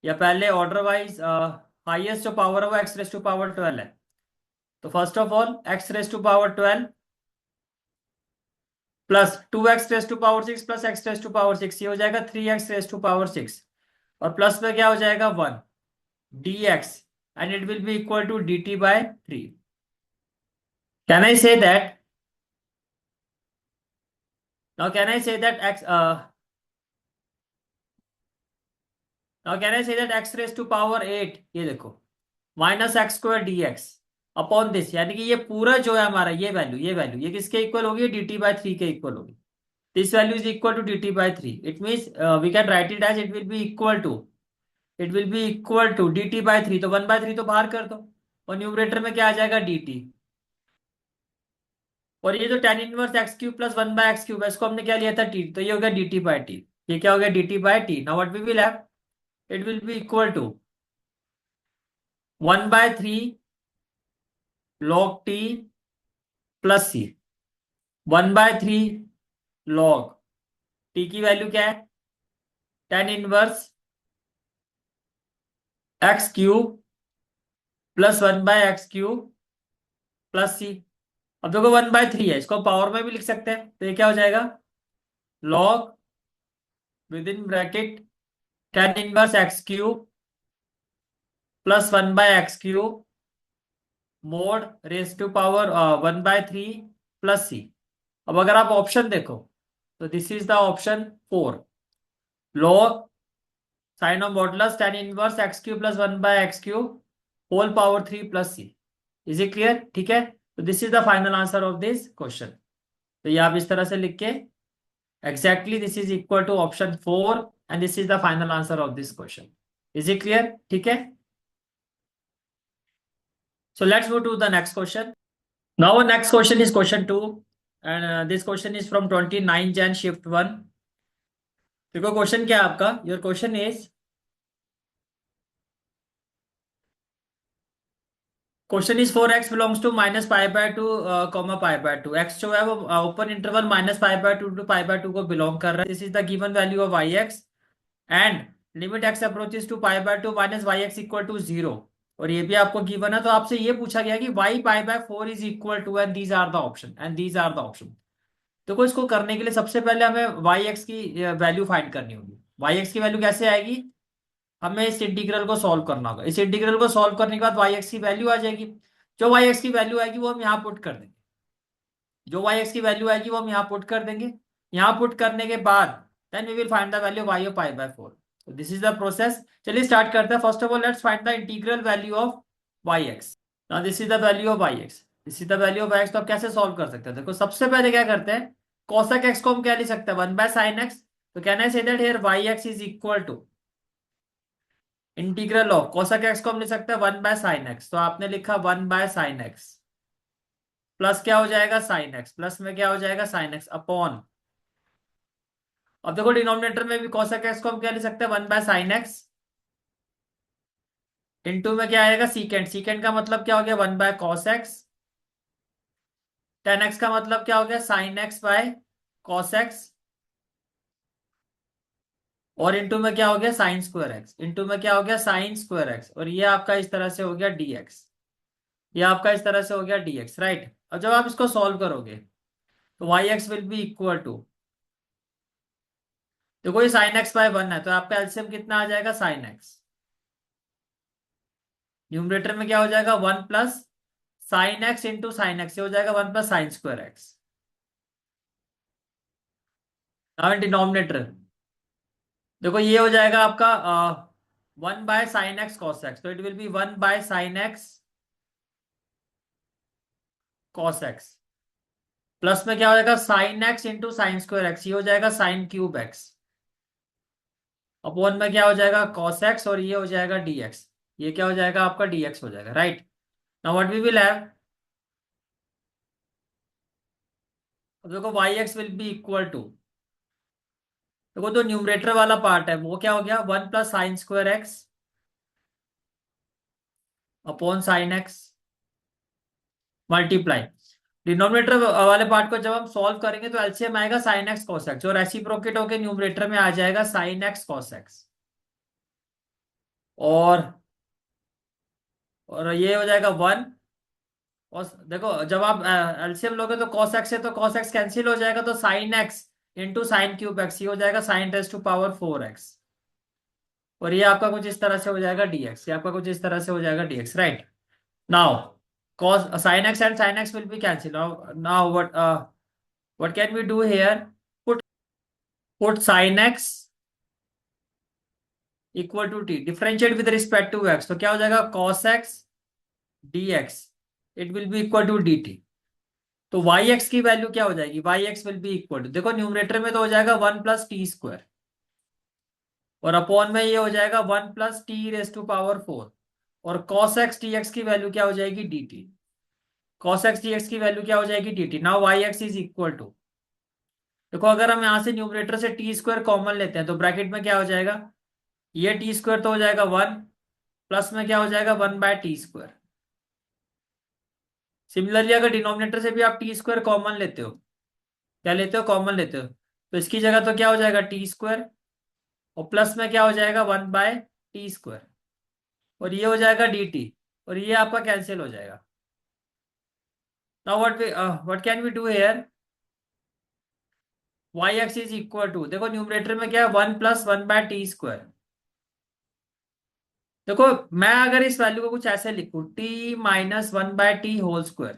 या पहले ऑर्डर वाइज हाईएस्ट जो पावर है वो x⁻12 है। तो first of all x⁻12 plus 2x raise to power 6 plus x raise to power 6, ये हो जाएगा 3x रेस टू पावर 6, और प्लस में क्या हो जाएगा 1 dx, and it will be equal to dt/3. Can I say that, now can I say that x, now can I say that x raise to power 8, ये देखो, minus x square d x upon this, यानी कि ये पूरा जो है हमारा ये वैल्यू ये किसके इक्वल होगी, dt/3 के इक्वल होगी. This value is equal to dt/3. It means we can write it as it will be equal to dt/3. तो 1/3 तो बाहर कर दो, और न्यूमरेटर में क्या आ जाएगा dt. और ये जो tan inverse x cube plus 1/x cube है, इसको हमने क्या लिया था t, तो ये हो गया dt/t. ये क्या हो गया dt/t. Now what we will have, it will be equal to 1/3 log t plus c. 1/3 log t की वैल्यू क्या है, tan inverse x cube plus 1/x cube plus c. अब देखो 1/3 है, इसको पावर में भी लिख सकते हैं, तो ये क्या हो जाएगा, log within bracket tan inverse x cube plus 1/x cube mod raise to power 1/3 plus c. अब अगर आप ऑप्शन देखो, तो this is the option 4, log sine of modulus tan inverse x cube plus 1/x cube whole power 3 plus c. Is it clear, ठीक है. तो this is the final answer of this question. तो ये आप इस तरह से लिख के, exactly this is equal to option 4, and this is the final answer of this question. Is it clear, ठीक है. So let's move to the next question. Now next question is question 2, and this question is from 29 Jan shift 1. देखो question क्या है आपका, your question is, question is 4x belongs to -π/2, π/2. x जो है वो open interval -π/2 to π/2 को belong कर रहा है. This is the given value of yx, and limit x approaches to π/2 minus yx equal to 0. और ये भी आपको गिवन है, तो आपसे ये पूछा गया कि y π/4 is equal to, and these are the option, देखो इसको करने के लिए सबसे पहले हमें yx की वैल्यू फाइंड करनी होगी. yx की वैल्यू कैसे आएगी, हमें इस इंटीग्रल को सॉल्व करना होगा. इस इंटीग्रल को सॉल्व करने के बाद yx की वैल्यू आ जाएगी. जो yx की वैल्यू आएगी वो हम यहाँ पुट कर देंगे. जो yx की वैल्यू आएगी वो हम यहाँ पुट कर देंगे. यहाँ पुट करने के बाद then we will find the value y of π/4. तो दिस इज द प्रोसेस. चलिए स्टार्ट करते हैं. First of all let's find the integral value of yx. Now this is the value of yx. This is the value of x. तो आप कैसे solve कर सकते हैं, देखो सबसे पहले क्या करते हैं, cosec x को हम क्या लिख सकते हैं, 1/sin x. तो can I say that here yx is equal to integral of cosec x को हम लिख सकते हैं 1/sin x. तो आपने लिखा 1/sin x प्लस क्या हो जाएगा sin x, प्लस में क्या हो जाएगा sin x अपॉन. अब देखो डिनोमिनेटर में भी cosec x को हम क्या लिख सकते हैं 1/sin x, इंटू में क्या आएगा सीकेंड. सीकेंड का मतलब क्या हो गया 1/cos x. tan x का मतलब क्या हो गया sin x/cos x, और इंटू में क्या हो गया साइन स्क्वायर एक्स, इंटू में क्या हो गया साइन स्क्वायर एक्स, और ये आपका इस तरह से हो गया dx. ये आपका इस तरह से हो गया dx, राइट. और जब आप इसको सॉल्व करोगे तो yx will be equal to, देखो ये साइन x/1 है, तो आपका एलसीएम कितना आ जाएगा साइन x. न्यूमरेटर में क्या हो जाएगा 1 plus sine x into sine x, हो जाएगा 1 plus sign square x. Denominator देखो ये हो जाएगा आपका 1/sin x cos x, तो it will B 1/sin x cos x, plus में क्या हो जाएगा sine x into sine square x, ये हो जाएगा साइन क्यूब एक्स, अपॉन में क्या हो जाएगा cos x, और ये हो जाएगा dx. ये क्या हो जाएगा आपका dx हो जाएगा, right. Now what we will have, अब देखो yx will be equal to, देखो जो न्यूमरेटर वाला पार्ट है वो क्या हो गया 1 plus sign square x upon sine x multiply. Denominator वाले पार्ट को जब हम सॉल्व करेंगे तो एलसीएम आएगा साइन एक्स कॉस एक्स, और रेसिप्रोकेट होके न्यूमरेटर में आ जाएगा साइन एक्स कॉस एक्स, और ये हो जाएगा 1 और देखो जब आप एलसीएम लोगे तो cos x है तो cos x कैंसिल हो जाएगा, तो sin x into sine cube x, ये हो जाएगा sin raise to power 4x। और ये आपका कुछ इस तरह से हो जाएगा dx, ये आपका कुछ इस तरह से हो जाएगा dx, right. Now cos sin x and sin x will be cancelled. Now what can we do here? Put put sin x equal to t, differentiate with respect to x, तो क्या हो जाएगा cos x dx, it will be equal to dt। तो y x की value क्या हो जाएगी, y x will be equal to, देखो न्यूमरेटर में तो हो जाएगा 1 + t² और अपॉन में ये हो जाएगा 1 + t⁴ और cos x dx की वैल्यू क्या हो जाएगी dt। cos x dx की वैल्यू क्या हो जाएगी dt। Now y x is equal to, देखो अगर हम यहां से न्यूमरेटर से t² कॉमन लेते हैं तो ब्रैकेट में क्या हो जाएगा, ये t² तो हो जाएगा 1, प्लस में क्या हो जाएगा 1/t²। सिमिलरली अगर डिनोमिनेटर से भी आप t² कॉमन लेते हो, क्या लेते हो, कॉमन लेते हो, तो इसकी जगह तो क्या हो जाएगा t² और प्लस में क्या हो जाएगा 1/t², और ये हो जाएगा dt, और ये आपका कैंसिल हो जाएगा। Now what can we do here, y x is equal to, देखो न्यूमरेटर में क्या है 1 + 1/t²। देखो मैं अगर इस वैल्यू को कुछ ऐसे लिखूं t - 1/t²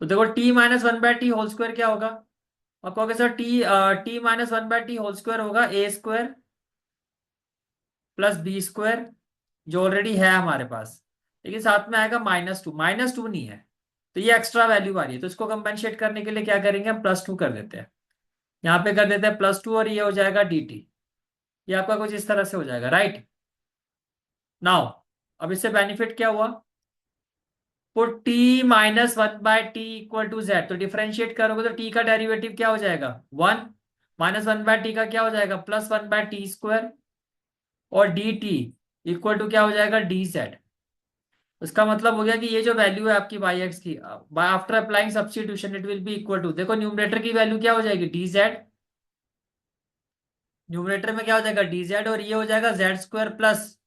तो देखो t - 1/t² क्या होगा, आप कहोगे सर t - 1/t² होगा a² + b² जो ऑलरेडी है हमारे पास, लेकिन साथ में आएगा -2, -2 नहीं है तो ये एक्स्ट्रा वैल्यू आ रही है, तो इसको कंपेंसेट करने के लिए क्या करेंगे हम +2 कर देते हैं, यहाँ पे कर देते हैं +2 और ये हो जाएगा dt। ये आपका कुछ इस तरह से हो जाएगा, राइट। नाउ अब इससे बेनिफिट क्या हुआ, पुट t - 1/t = z, तो डिफरेंशिएट करोगे तो t का डेरिवेटिव क्या हो जाएगा 1, -1/t का क्या हो जाएगा +1/t² और dt इक्वल टू क्या हो जाएगा dz। उसका मतलब हो गया कि ये जो वैल्यू है आपकी वाई एक्स की, after applying substitution it will be equal to, देखो न्यूमरेटर की वैल्यू क्या हो जाएगी dz, न्यूमरेटर में क्या हो जाएगा dz और ये हो जाएगा z² प्लस,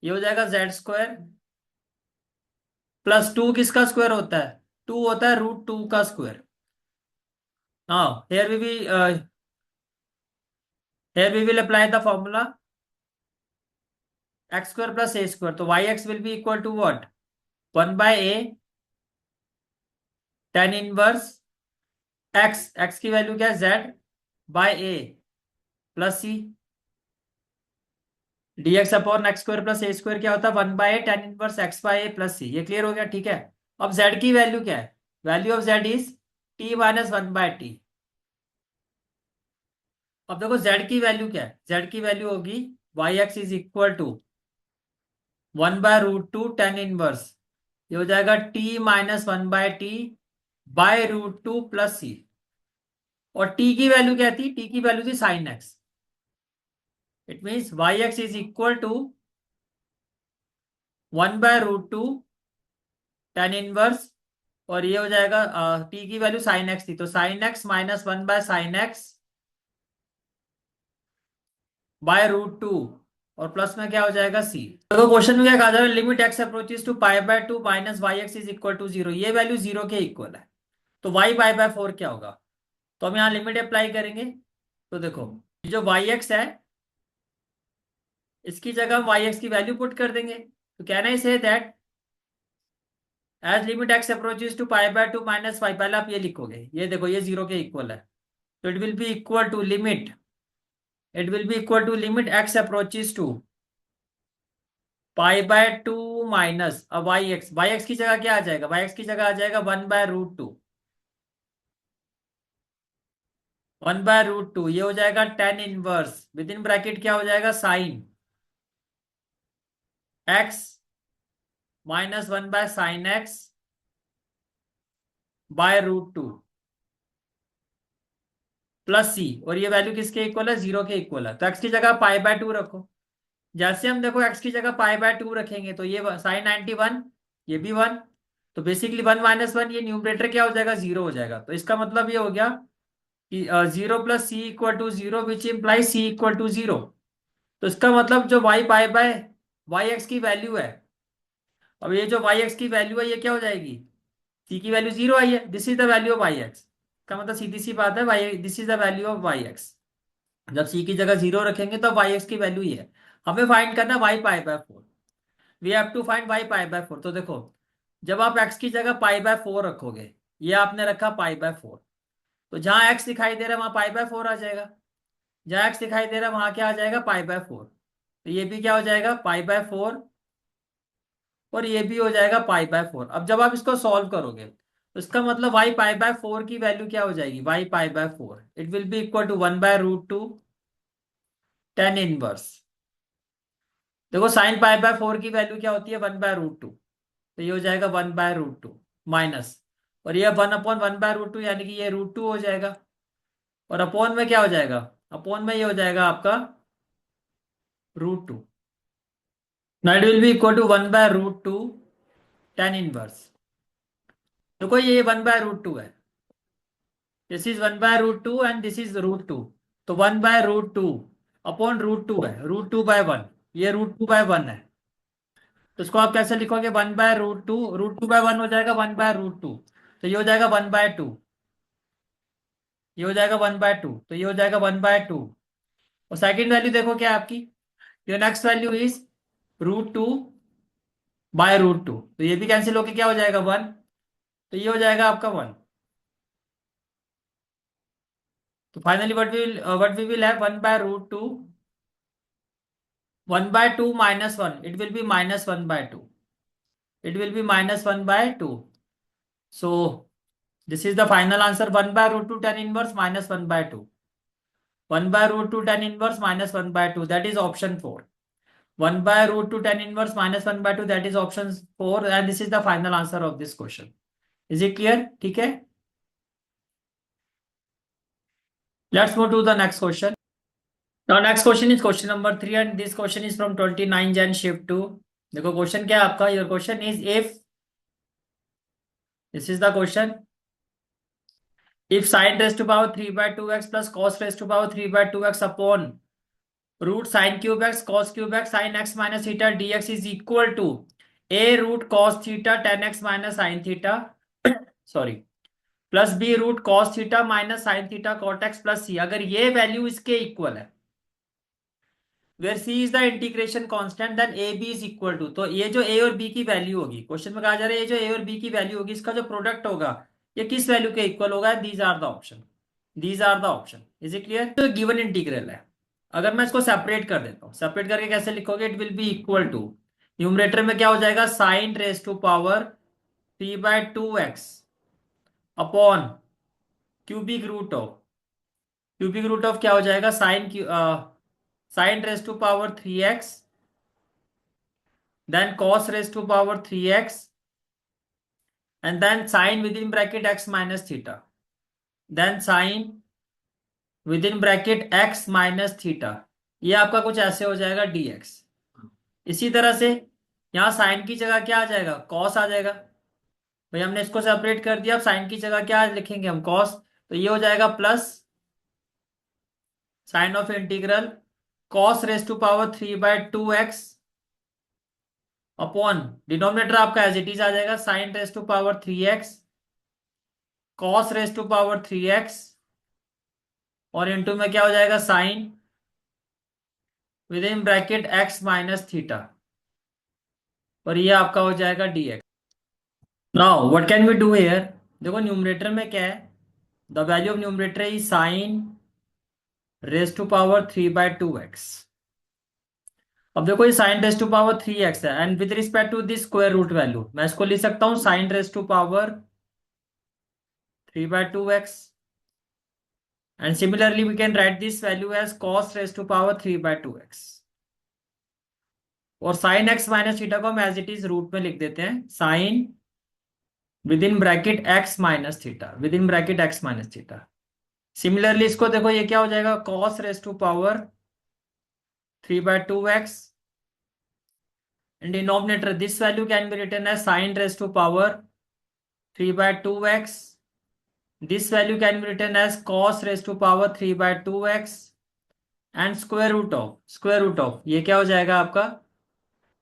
ये हो जाएगा z² +2 किसका स्क्वायर होता है, 2 होता है √2 का स्क्वायर। हाँ here we will apply the formula x² + a², तो y x will be equal to what, 1/a tan inverse x, x की वैल्यू क्या है z/a plus c, dx/x² + a² क्या होता है 1/a tan inverse x/a plus c। ये clear हो गया, ठीक है। अब z की वैल्यू क्या है, value of z is t - 1/t। अब देखो z की वैल्यू क्या है, z की वैल्यू होगी y x is equal to 1/√2 tan inverse, ये हो जाएगा t - 1/t/√2 प्लस c। और t की वैल्यू क्या थी, t की वैल्यू थी sine x, it means y x is equal to 1/√2 tan inverse, और ये हो जाएगा t की वैल्यू साइन एक्स थी तो साइन एक्स -1/sin x /√2 और प्लस में क्या हो जाएगा c। तो क्वेश्चन में क्या कहा जा रहा है, limit x approaches to π/2 - y x is equal to 0, ये वैल्यू 0 के इक्वल है, तो y π/4 क्या होगा, तो हम यहाँ लिमिट अप्लाई करेंगे। तो देखो जो वाई एक्स है इसकी जगह हम वाई एक्स की वैल्यू पुट कर देंगे, तो can I say that as limit x approaches to π/2 - y, पहले आप ये लिखोगे, ये देखो ये 0 के इक्वल है, तो it will be equal to limit, it will be equal to limit x approaches to π/2 minus, अब वाई एक्स की जगह क्या आ जाएगा, वाई एक्स की जगह आ जाएगा 1/√2, 1/√2 ये हो जाएगा tan inverse within bracket क्या हो जाएगा sine x -1/sin x /√2 plus c, और ये वैल्यू किसके इक्वल है 0 के इक्वल है, तो x की जगह π/2 रखो। जैसे हम देखो x की जगह π/2 रखेंगे तो ये साइन 91, ये भी 1, तो बेसिकली 1 - 1 ये न्यूमरेटर क्या हो जाएगा 0 हो जाएगा, तो इसका मतलब ये हो गया कि 0 + c = 0 विच इम्प्लाई c = 0। तो इसका मतलब जो वाई एक्स की वैल्यू है अब ये जो वाई एक्स की वैल्यू है ये क्या हो जाएगी, सी की वैल्यू 0 आई है, this is the value of Y x. का मतलब सीधी सी बात है, why this is the value of Y x. जब सी की जगह 0 रखेंगे तो वाई एक्स की वैल्यू ये है। हमें फाइंड करना है y pi by 4। We have to find y pi by 4। तो देखो, जब आप एक्स की जगह पाई बाय 4 रखोगे, ये आपने रखा पाई बाय 4, तो जहां एक्स दिखाई दे रहा है वहां पाई बाय 4 आ जाएगा। जहां एक्स दिखाई दे रहा है वहां क्या आ जाएगा, पाई बाय 4। तो ये भी क्या हो जाएगा, पाई बाय 4, और ये भी हो जाएगा पाई बाय 4। अब जब आप इसको सॉल्व करोगे तो इसका मतलब वाई पाई बाय 4 की वैल्यू क्या हो जाएगी, y pi by 4 it will be equal to 1/√2 tan inverse. देखो साइन पाई बाय 4 की वैल्यू क्या होती है, 1/√2। तो ये हो जाएगा 1/√2 माइनस, और ये 1/1/√2 यानी कि ये √2 हो जाएगा। और अपॉन में क्या हो जाएगा, अपॉन में ये हो जाएगा आपका √2। Now it will be equal to 1/√2 tan inverse. देखो ये 1/√2 है, this is 1/√2 and this is √2। तो 1/√2 अपॉन √2 है, √2/1, ये √2/1 है। तो इसको आप कैसे लिखोगे, 1/√2, √2/1 हो जाएगा 1/√2। तो ये हो जाएगा 1/2, ये हो जाएगा 1/2, तो ये हो जाएगा 1/2। और सेकंड वैल्यू देखो क्या है आपकी, योर नेक्स्ट वैल्यू इज √2/√2। तो ये भी कैंसिल होके क्या हो जाएगा 1। तो ये हो जाएगा आपका 1। तो finally what we will have 1/√2, 1/2 minus 1, it will be -1/2, it will be -1/2. So this is the final answer, 1/√2 tan inverse -1/2, 1/√2 tan inverse -1/2, that is option 4, 1/√2 tan inverse -1/2, that is option 4, and this is the final answer of this question. Is it clear? ठीक है, let's move to the next question. Now next question is question number 3, and this question is from 29 Jan shift 2. देखो question क्या है आपका, your question is if, this is the question, if sin raised to power 3/2x plus cos raised to power 3/2x upon root sin cube x cos cube x sin x minus theta dx is equal to a root cos theta tan x minus sin theta sorry plus b root cos theta minus sin theta cot x plus c, अगर ये value इसके equal है, where c is the integration constant, then a b is equal to, तो ये जो a और b की वैल्यू होगी, क्वेश्चन में कहा जा रहा है ये जो a और b की वैल्यू होगी इसका जो प्रोडक्ट होगा ये किस वैल्यू के इक्वल होगा, these are the option, these are the option. Is it clear? तो गिवन इंटीग्रल है, अगर मैं इसको सेपरेट कर देता हूं, सेपरेट करके कैसे लिखोगे, it will be equal to, numerator में क्या हो जाएगा, sine raise to power 3/2x upon cubic root of, cubic root of क्या हो जाएगा, sine raise to power 3x, then cos raised to power 3x, and then sin within bracket x minus theta, then sin within bracket x minus theta, ये आपका कुछ ऐसे हो जाएगा dx। इसी तरह से यहाँ साइन की जगह क्या आ जाएगा, cos आ जाएगा। भाई हमने इसको सेपरेट कर दिया, अब साइन की जगह क्या लिखेंगे हम, cos। तो ये हो जाएगा plus sine of integral cos raise to power 3/2x upon, denominator आपका एज इट इज आ जाएगा, sine raise to power 3x cos raise to power 3x, और इनटू में क्या हो जाएगा, sine within bracket x minus theta, और ये आपका हो जाएगा dx। Now what can we do here, देखो न्यूमरेटर में क्या है, the value of numerator is sine raise to power 3/2x। अब देखो ये sign raise to power 3x है, and with respect to this square root value मैं इसको लिख सकता हूँ sine raise to power 3/2x, and similarly we can write this value as cos raised to power 3/2x, और sign x minus theta को हम as it is root में लिख देते हैं sine within bracket x minus theta, within bracket x minus theta. Similarly इसको देखो ये क्या हो जाएगा, cos raise to power 3/2x, and denominator this value can be written as sin raised to power 3/2x, this value can be written as cos raised to power 3/2x, and square root of ये क्या हो जाएगा आपका,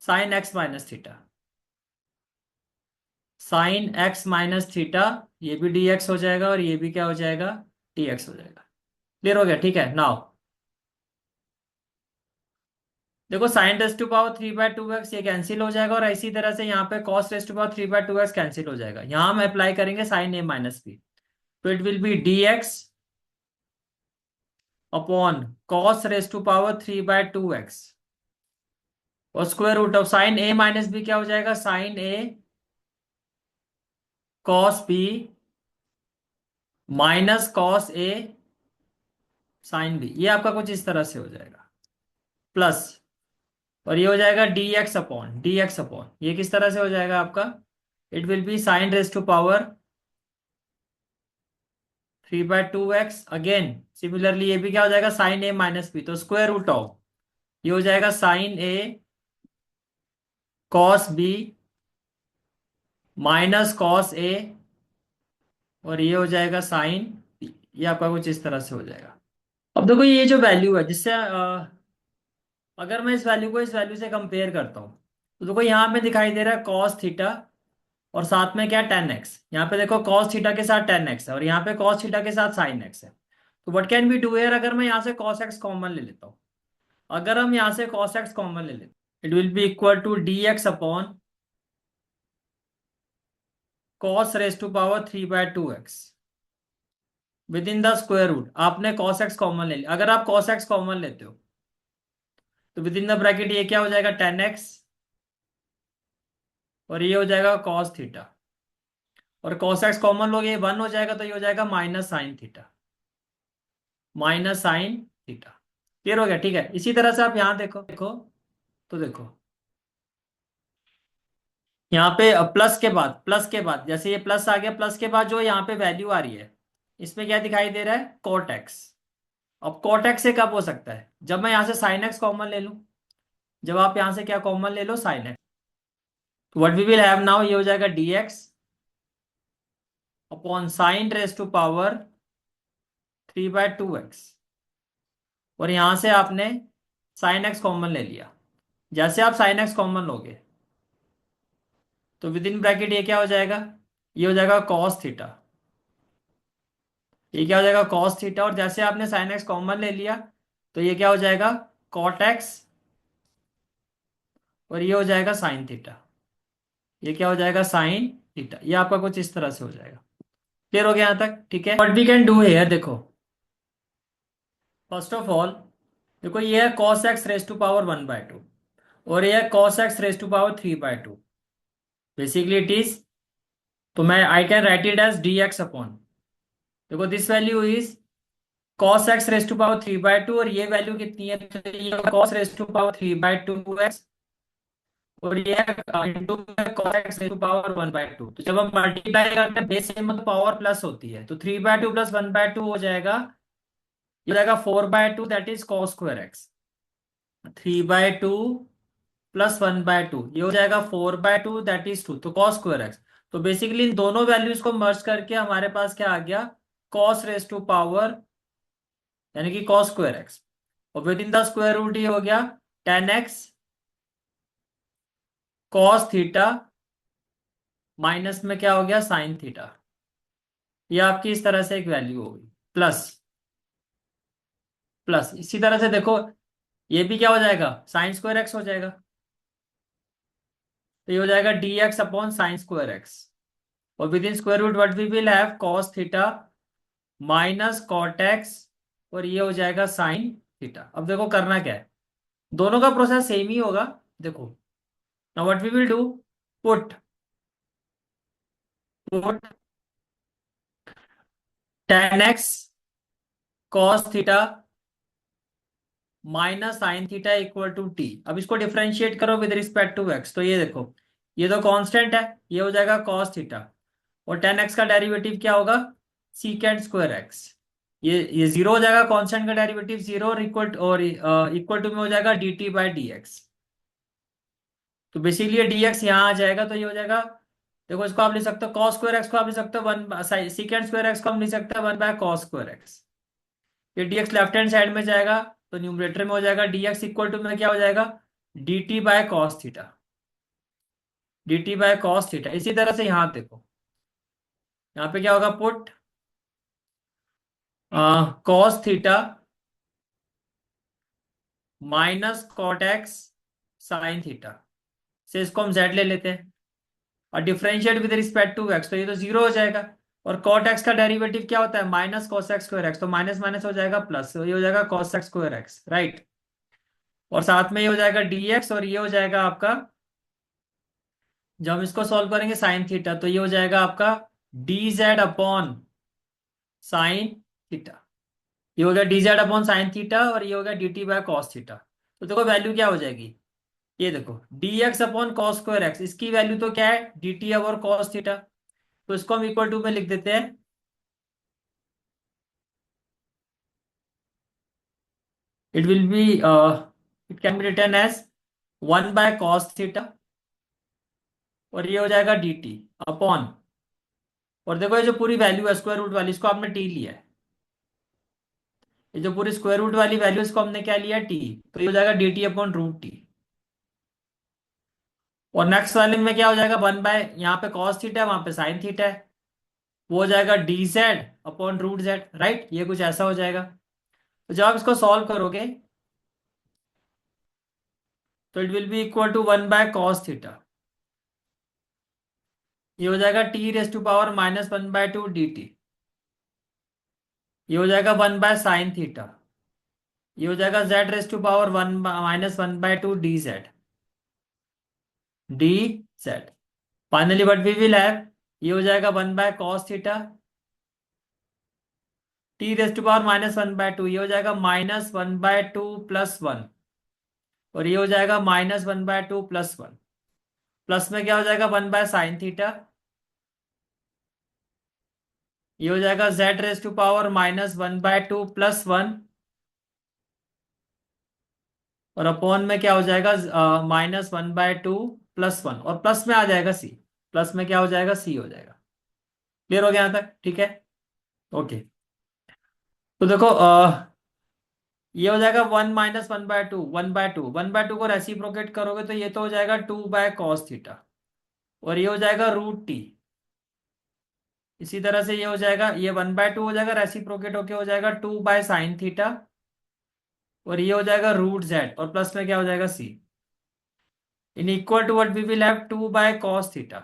sine x minus theta. Sine x minus theta, ये भी D x हो जाएगा और ये भी क्या हो जाएगा, डी एक्स हो जाएगा। क्लियर हो गया, ठीक है। नाउ देखो sign raise to power 3/2x ये कैंसिल हो जाएगा, और इसी तरह से यहाँ पे cos raise to power 3/2x cancel हो जाएगा। यहाँ हम अप्लाई करेंगे साइन ए माइनस बी, तो it will be d x upon cos raise to power 3/2x, और square root of sine a minus b क्या हो जाएगा, sine a cos b minus cos a sine b, ये आपका कुछ इस तरह से हो जाएगा, प्लस, और ये हो जाएगा डी एक्स अपॉन ये किस तरह से हो जाएगा आपका, it will be sine raise to power 3/2x, again similarly ये भी क्या हो जाएगा, साइन ए माइनस बी, तो स्क्वायर रूट ऑफ ये हो जाएगा sine a cos b minus cos a, और ये हो जाएगा साइन, ये आपका कुछ इस तरह से हो जाएगा। अब देखो ये जो वैल्यू है, जिससे अगर मैं इस वैल्यू को इस वैल्यू से कंपेयर करता हूँ, तो देखो यहाँ पे दिखाई दे रहा है कॉस थीटा, और साथ में क्या, टेन एक्स। यहाँ पे देखो कॉस थीटा के साथ टेन एक्स है, और यहाँ पे कॉस थीटा के साथ साइन एक्स है। तो what can be do here, अगर मैं यहाँ से कॉस एक्स कॉमन ले लेता हूँ, अगर हम यहाँ से कॉस एक्स कॉमन ले लेते, it will be equal to d x upon cos raise to power 3/2x within the square root. आपने कॉस एक्स कॉमन ले लिया, अगर आप कॉस एक्स कॉमन लेते हो तो विद इन द ब्रैकेट ये क्या हो जाएगा, टेन एक्स, और ये हो जाएगा कॉस थीटा, और कॉस एक्स कॉमन लोगे 1 हो जाएगा, तो ये हो जाएगा minus sine theta, minus sine theta. Clear हो गया, ठीक है। इसी तरह से आप यहाँ देखो देखो, तो देखो यहाँ पे प्लस के बाद जैसे ये प्लस आ गया, प्लस के बाद जो यहाँ पे वैल्यू आ रही है, इसमें क्या दिखाई दे रहा है, कॉट एक्स। अब कॉट एक्स से कब हो सकता है, जब मैं यहाँ से साइन एक्स कॉमन ले लूं, जब आप यहाँ से क्या कॉमन ले लो, साइन एक्स, तो what we will have now, ये हो जाएगा d x upon sine raise to power 3/2x, और यहां से आपने साइन एक्स कॉमन ले लिया। जैसे आप साइन एक्स कॉमन लोगे, तो विद इन ब्रैकेट ये क्या हो जाएगा, ये हो जाएगा कॉस थीटा, ये क्या हो जाएगा कॉस थीटा, और जैसे आपने साइन एक्स कॉमन ले लिया, तो ये क्या हो जाएगा कॉट एक्स, और ये हो जाएगा साइन थीटा, ये क्या हो जाएगा साइन थीटा, ये आपका कुछ इस तरह से हो जाएगा। क्लियर हो गया यहाँ तक, ठीक है। What we can do here, देखो फर्स्ट ऑफ ऑल देखो, ये है cos x raise to power 1/2, और ये है cos x raise to power 3/2, basically it is, तो मैं I can write it as d x upon, देखो this value is cos x raise to power 3/2, और ये वैल्यू कितनी है, तो ये cos raise to power 3/2x, और ये into cos x raise to power 1/2। तो जब हम मल्टीप्लाई करते हैं बेस सेम तो पावर प्लस होती है, तो 3/2 प्लस 1/2 हो जाएगा, ये हो जाएगा 4/2, that is cos square x. 3/2 plus 1/2 ये हो जाएगा 4/2, दैट इज 2, तो कॉस स्क्वायर एक्स। तो बेसिकली इन दोनों वैल्यूज को मर्ज करके हमारे पास क्या आ गया, कॉस रेस टू पावर, यानी कि कॉस स्क्वायर एक्स, और within the square root ये हो गया 10x कॉस थीटा, माइनस में क्या हो गया साइन थीटा, ये आपकी इस तरह से एक वैल्यू होगी, प्लस प्लस इसी तरह से देखो, ये भी क्या हो जाएगा, साइन स्क्वायर एक्स हो जाएगा, तो ये हो जाएगा d x upon sine square x, और within square root what we will have cos theta minus cot x, और ये हो जाएगा साइन थीटा। अब देखो करना क्या है, दोनों का प्रोसेस सेम ही होगा। देखो now what we will do, put put 10x cos theta minus sine theta equal to t. अब इसको डिफरेंशिएट करो विद रिस्पेक्ट टू एक्स, तो ये देखो, ये तो कांस्टेंट है, ये हो जाएगा कॉस थीटा, और 10x का डेरिवेटिव क्या होगा, सीकेंड स्क्वायर एक्स, ये जीरो हो जाएगा, कांस्टेंट का डेरिवेटिव जीरो, और इक्वल टू में हो जाएगा d T by D x. तो बेसिकली ये dx यहाँ आ जाएगा, तो ये हो जाएगा, देखो इसको आप लिख सकते हो कॉस स्क्वायर एक्स को आप लिख सकते हो वन, सीकेंड स्क्वायर एक्स को हम लिख सकते हैं 1/cos स्क्वायर एक्स। ये dx लेफ्ट हैंड साइड में जाएगा, तो न्यूमरेटर में हो जाएगा dx इक्वल टू में क्या हो जाएगा, dt by cos theta, dt by cos theta. इसी तरह से यहाँ देखो, यहाँ पे क्या होगा, put cos theta minus cot x sine theta से इसको हम z ले लेते हैं और differentiate with respect to x, तो ये तो जीरो हो जाएगा। और कॉट एक्स का डेरिवेटिव क्या होता है, minus cos x square x, तो माइनस माइनस हो जाएगा प्लस, तो ये हो जाएगा cos x square x, right. और साथ में ये हो जाएगा dx और ये हो जाएगा आपका, जब हम इसको सॉल्व करेंगे साइन थीटा, तो ये हो जाएगा आपका dz अपॉन साइन थीटा। ये हो गया dz अपॉन साइन थीटा और ये हो गया dt बाय कॉस थीटा। तो देखो वैल्यू क्या हो जाएगी, ये देखो dx upon cos square x, इसकी वैल्यू तो क्या है, dt अपॉन कॉस थीटा, तो इसको हम इक्वल टू में लिख देते हैं। It will be it can be written as 1/cos theta और ये हो जाएगा dt अपॉन, और देखो ये जो पूरी वैल्यू है स्क्वायर रूट वाली, इसको आपने t लिया है, ये जो पूरी स्क्वायर रूट वाली वैल्यू इसको हमने क्या लिया, t, तो ये हो जाएगा dt अपॉन रूट टी। और नेक्स्ट वाले में क्या हो जाएगा, 1 बाय, यहाँ पे कॉस थीटा है वहां पे साइन थीटा है, वो हो जाएगा dz upon root z, right, ये कुछ ऐसा हो जाएगा। तो जब आप इसको सॉल्व करोगे तो it will be equal to 1/cos theta, ये हो जाएगा t raise to power -1/2 dt, ये हो जाएगा 1/sin थीटा, ये हो जाएगा z raise to power -1/2 dz, dz। Finally what we will have, ये हो जाएगा 1/cos theta, t raise to power -1/2, ये हो जाएगा -1/2 +1, और ये हो जाएगा -1/2 +1, प्लस में क्या हो जाएगा 1/sin थीटा, ये हो जाएगा z रेस टू पावर -1/2 +1, और अपॉन में क्या हो जाएगा -1/2 +1, और प्लस में आ जाएगा c, प्लस में क्या हो जाएगा c हो जाएगा। क्लियर हो गया यहाँ तक, ठीक है, ओके। तो देखो ये हो जाएगा 1 - 1/2, 1/2, 1/2 को रेसिप्रोकेट करोगे तो ये तो हो जाएगा 2/cos थीटा, और ये हो जाएगा रूट टी। इसी तरह से ये हो जाएगा, ये 1/2 हो जाएगा, रेसिप्रोकेट होके हो जाएगा 2/sin थीटा, और ये हो जाएगा रूट जेड, और प्लस में क्या हो जाएगा c, in equal to what we will have 2/cos theta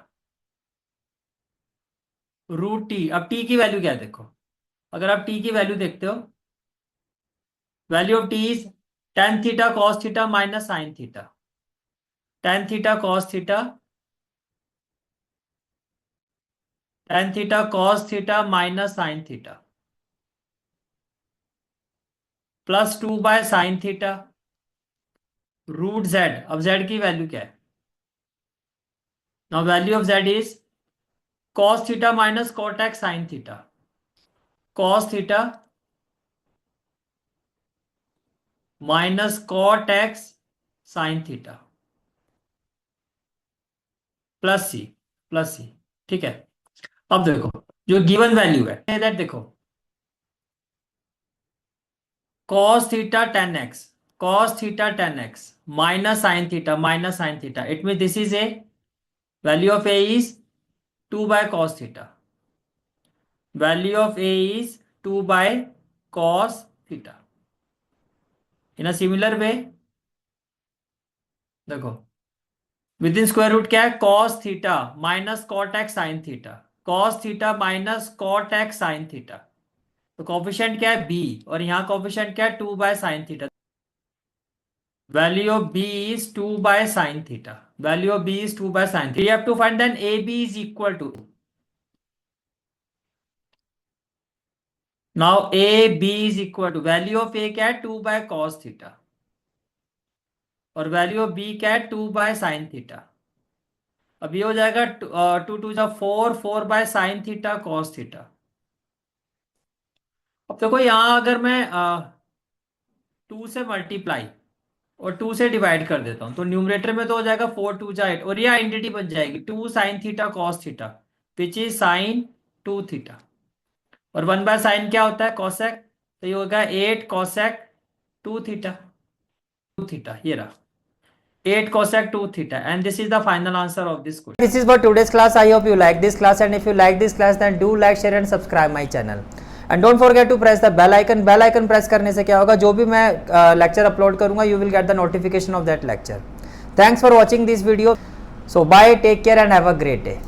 root T. अब टी की वैल्यू क्या है देखो, अगर आप टी की वैल्यू देखते हो, value of T is tan theta cos theta minus sine theta, tan theta cos theta, tan theta cos theta minus sine theta +2/sin theta root Z. अब जेड की वैल्यू क्या है, now value of Z is cos theta minus cot x sine theta, cos theta minus cot x sine theta +c, +c, ठीक है। अब देखो जो given value है दैट देखो, cos theta tan x, cos theta tan x minus sine theta, it mean this is a value of a is 2/cos theta, value of a is 2/cos theta. In a similar way देखो, within square root क्या है, cos theta minus cot x sine theta, cos theta minus cot x sine theta, तो coefficient क्या है b, और यहाँ coefficient क्या है 2/sin theta, value of b is 2/sin theta, value of b is 2/sin theta, you have to find then ab is equal to, now ab is equal to value of a क्या है 2/cos theta, और value of b क्या है 2/sin theta. अब ये हो जाएगा 2 2 4 4/sin theta cos theta. अब देखो यहाँ अगर मैं 2 से मल्टीप्लाई और 2 से डिवाइड कर देता हूं तो न्यूमरेटर में तो हो जाएगा 4 2 8, और ये आइडेंटिटी बन जाएगी 2sin theta cos theta which is sin 2 theta, और 1/sin क्या होता है कॉसेक, तो ये होगा 8 कॉसेक 2 थीटा, 2 थीटा ये रहा। 8 cosec 2 theta, and this is the final answer of this question. This is for today's class. I hope you like this class, and if you like this class then do like, share and subscribe my channel. And don't forget to press the bell icon. Bell icon press करने से क्या होगा, जो भी मैं lecture upload करूँगा, you will get the notification of that lecture. Thanks for watching this video. So bye, take care and have a great day.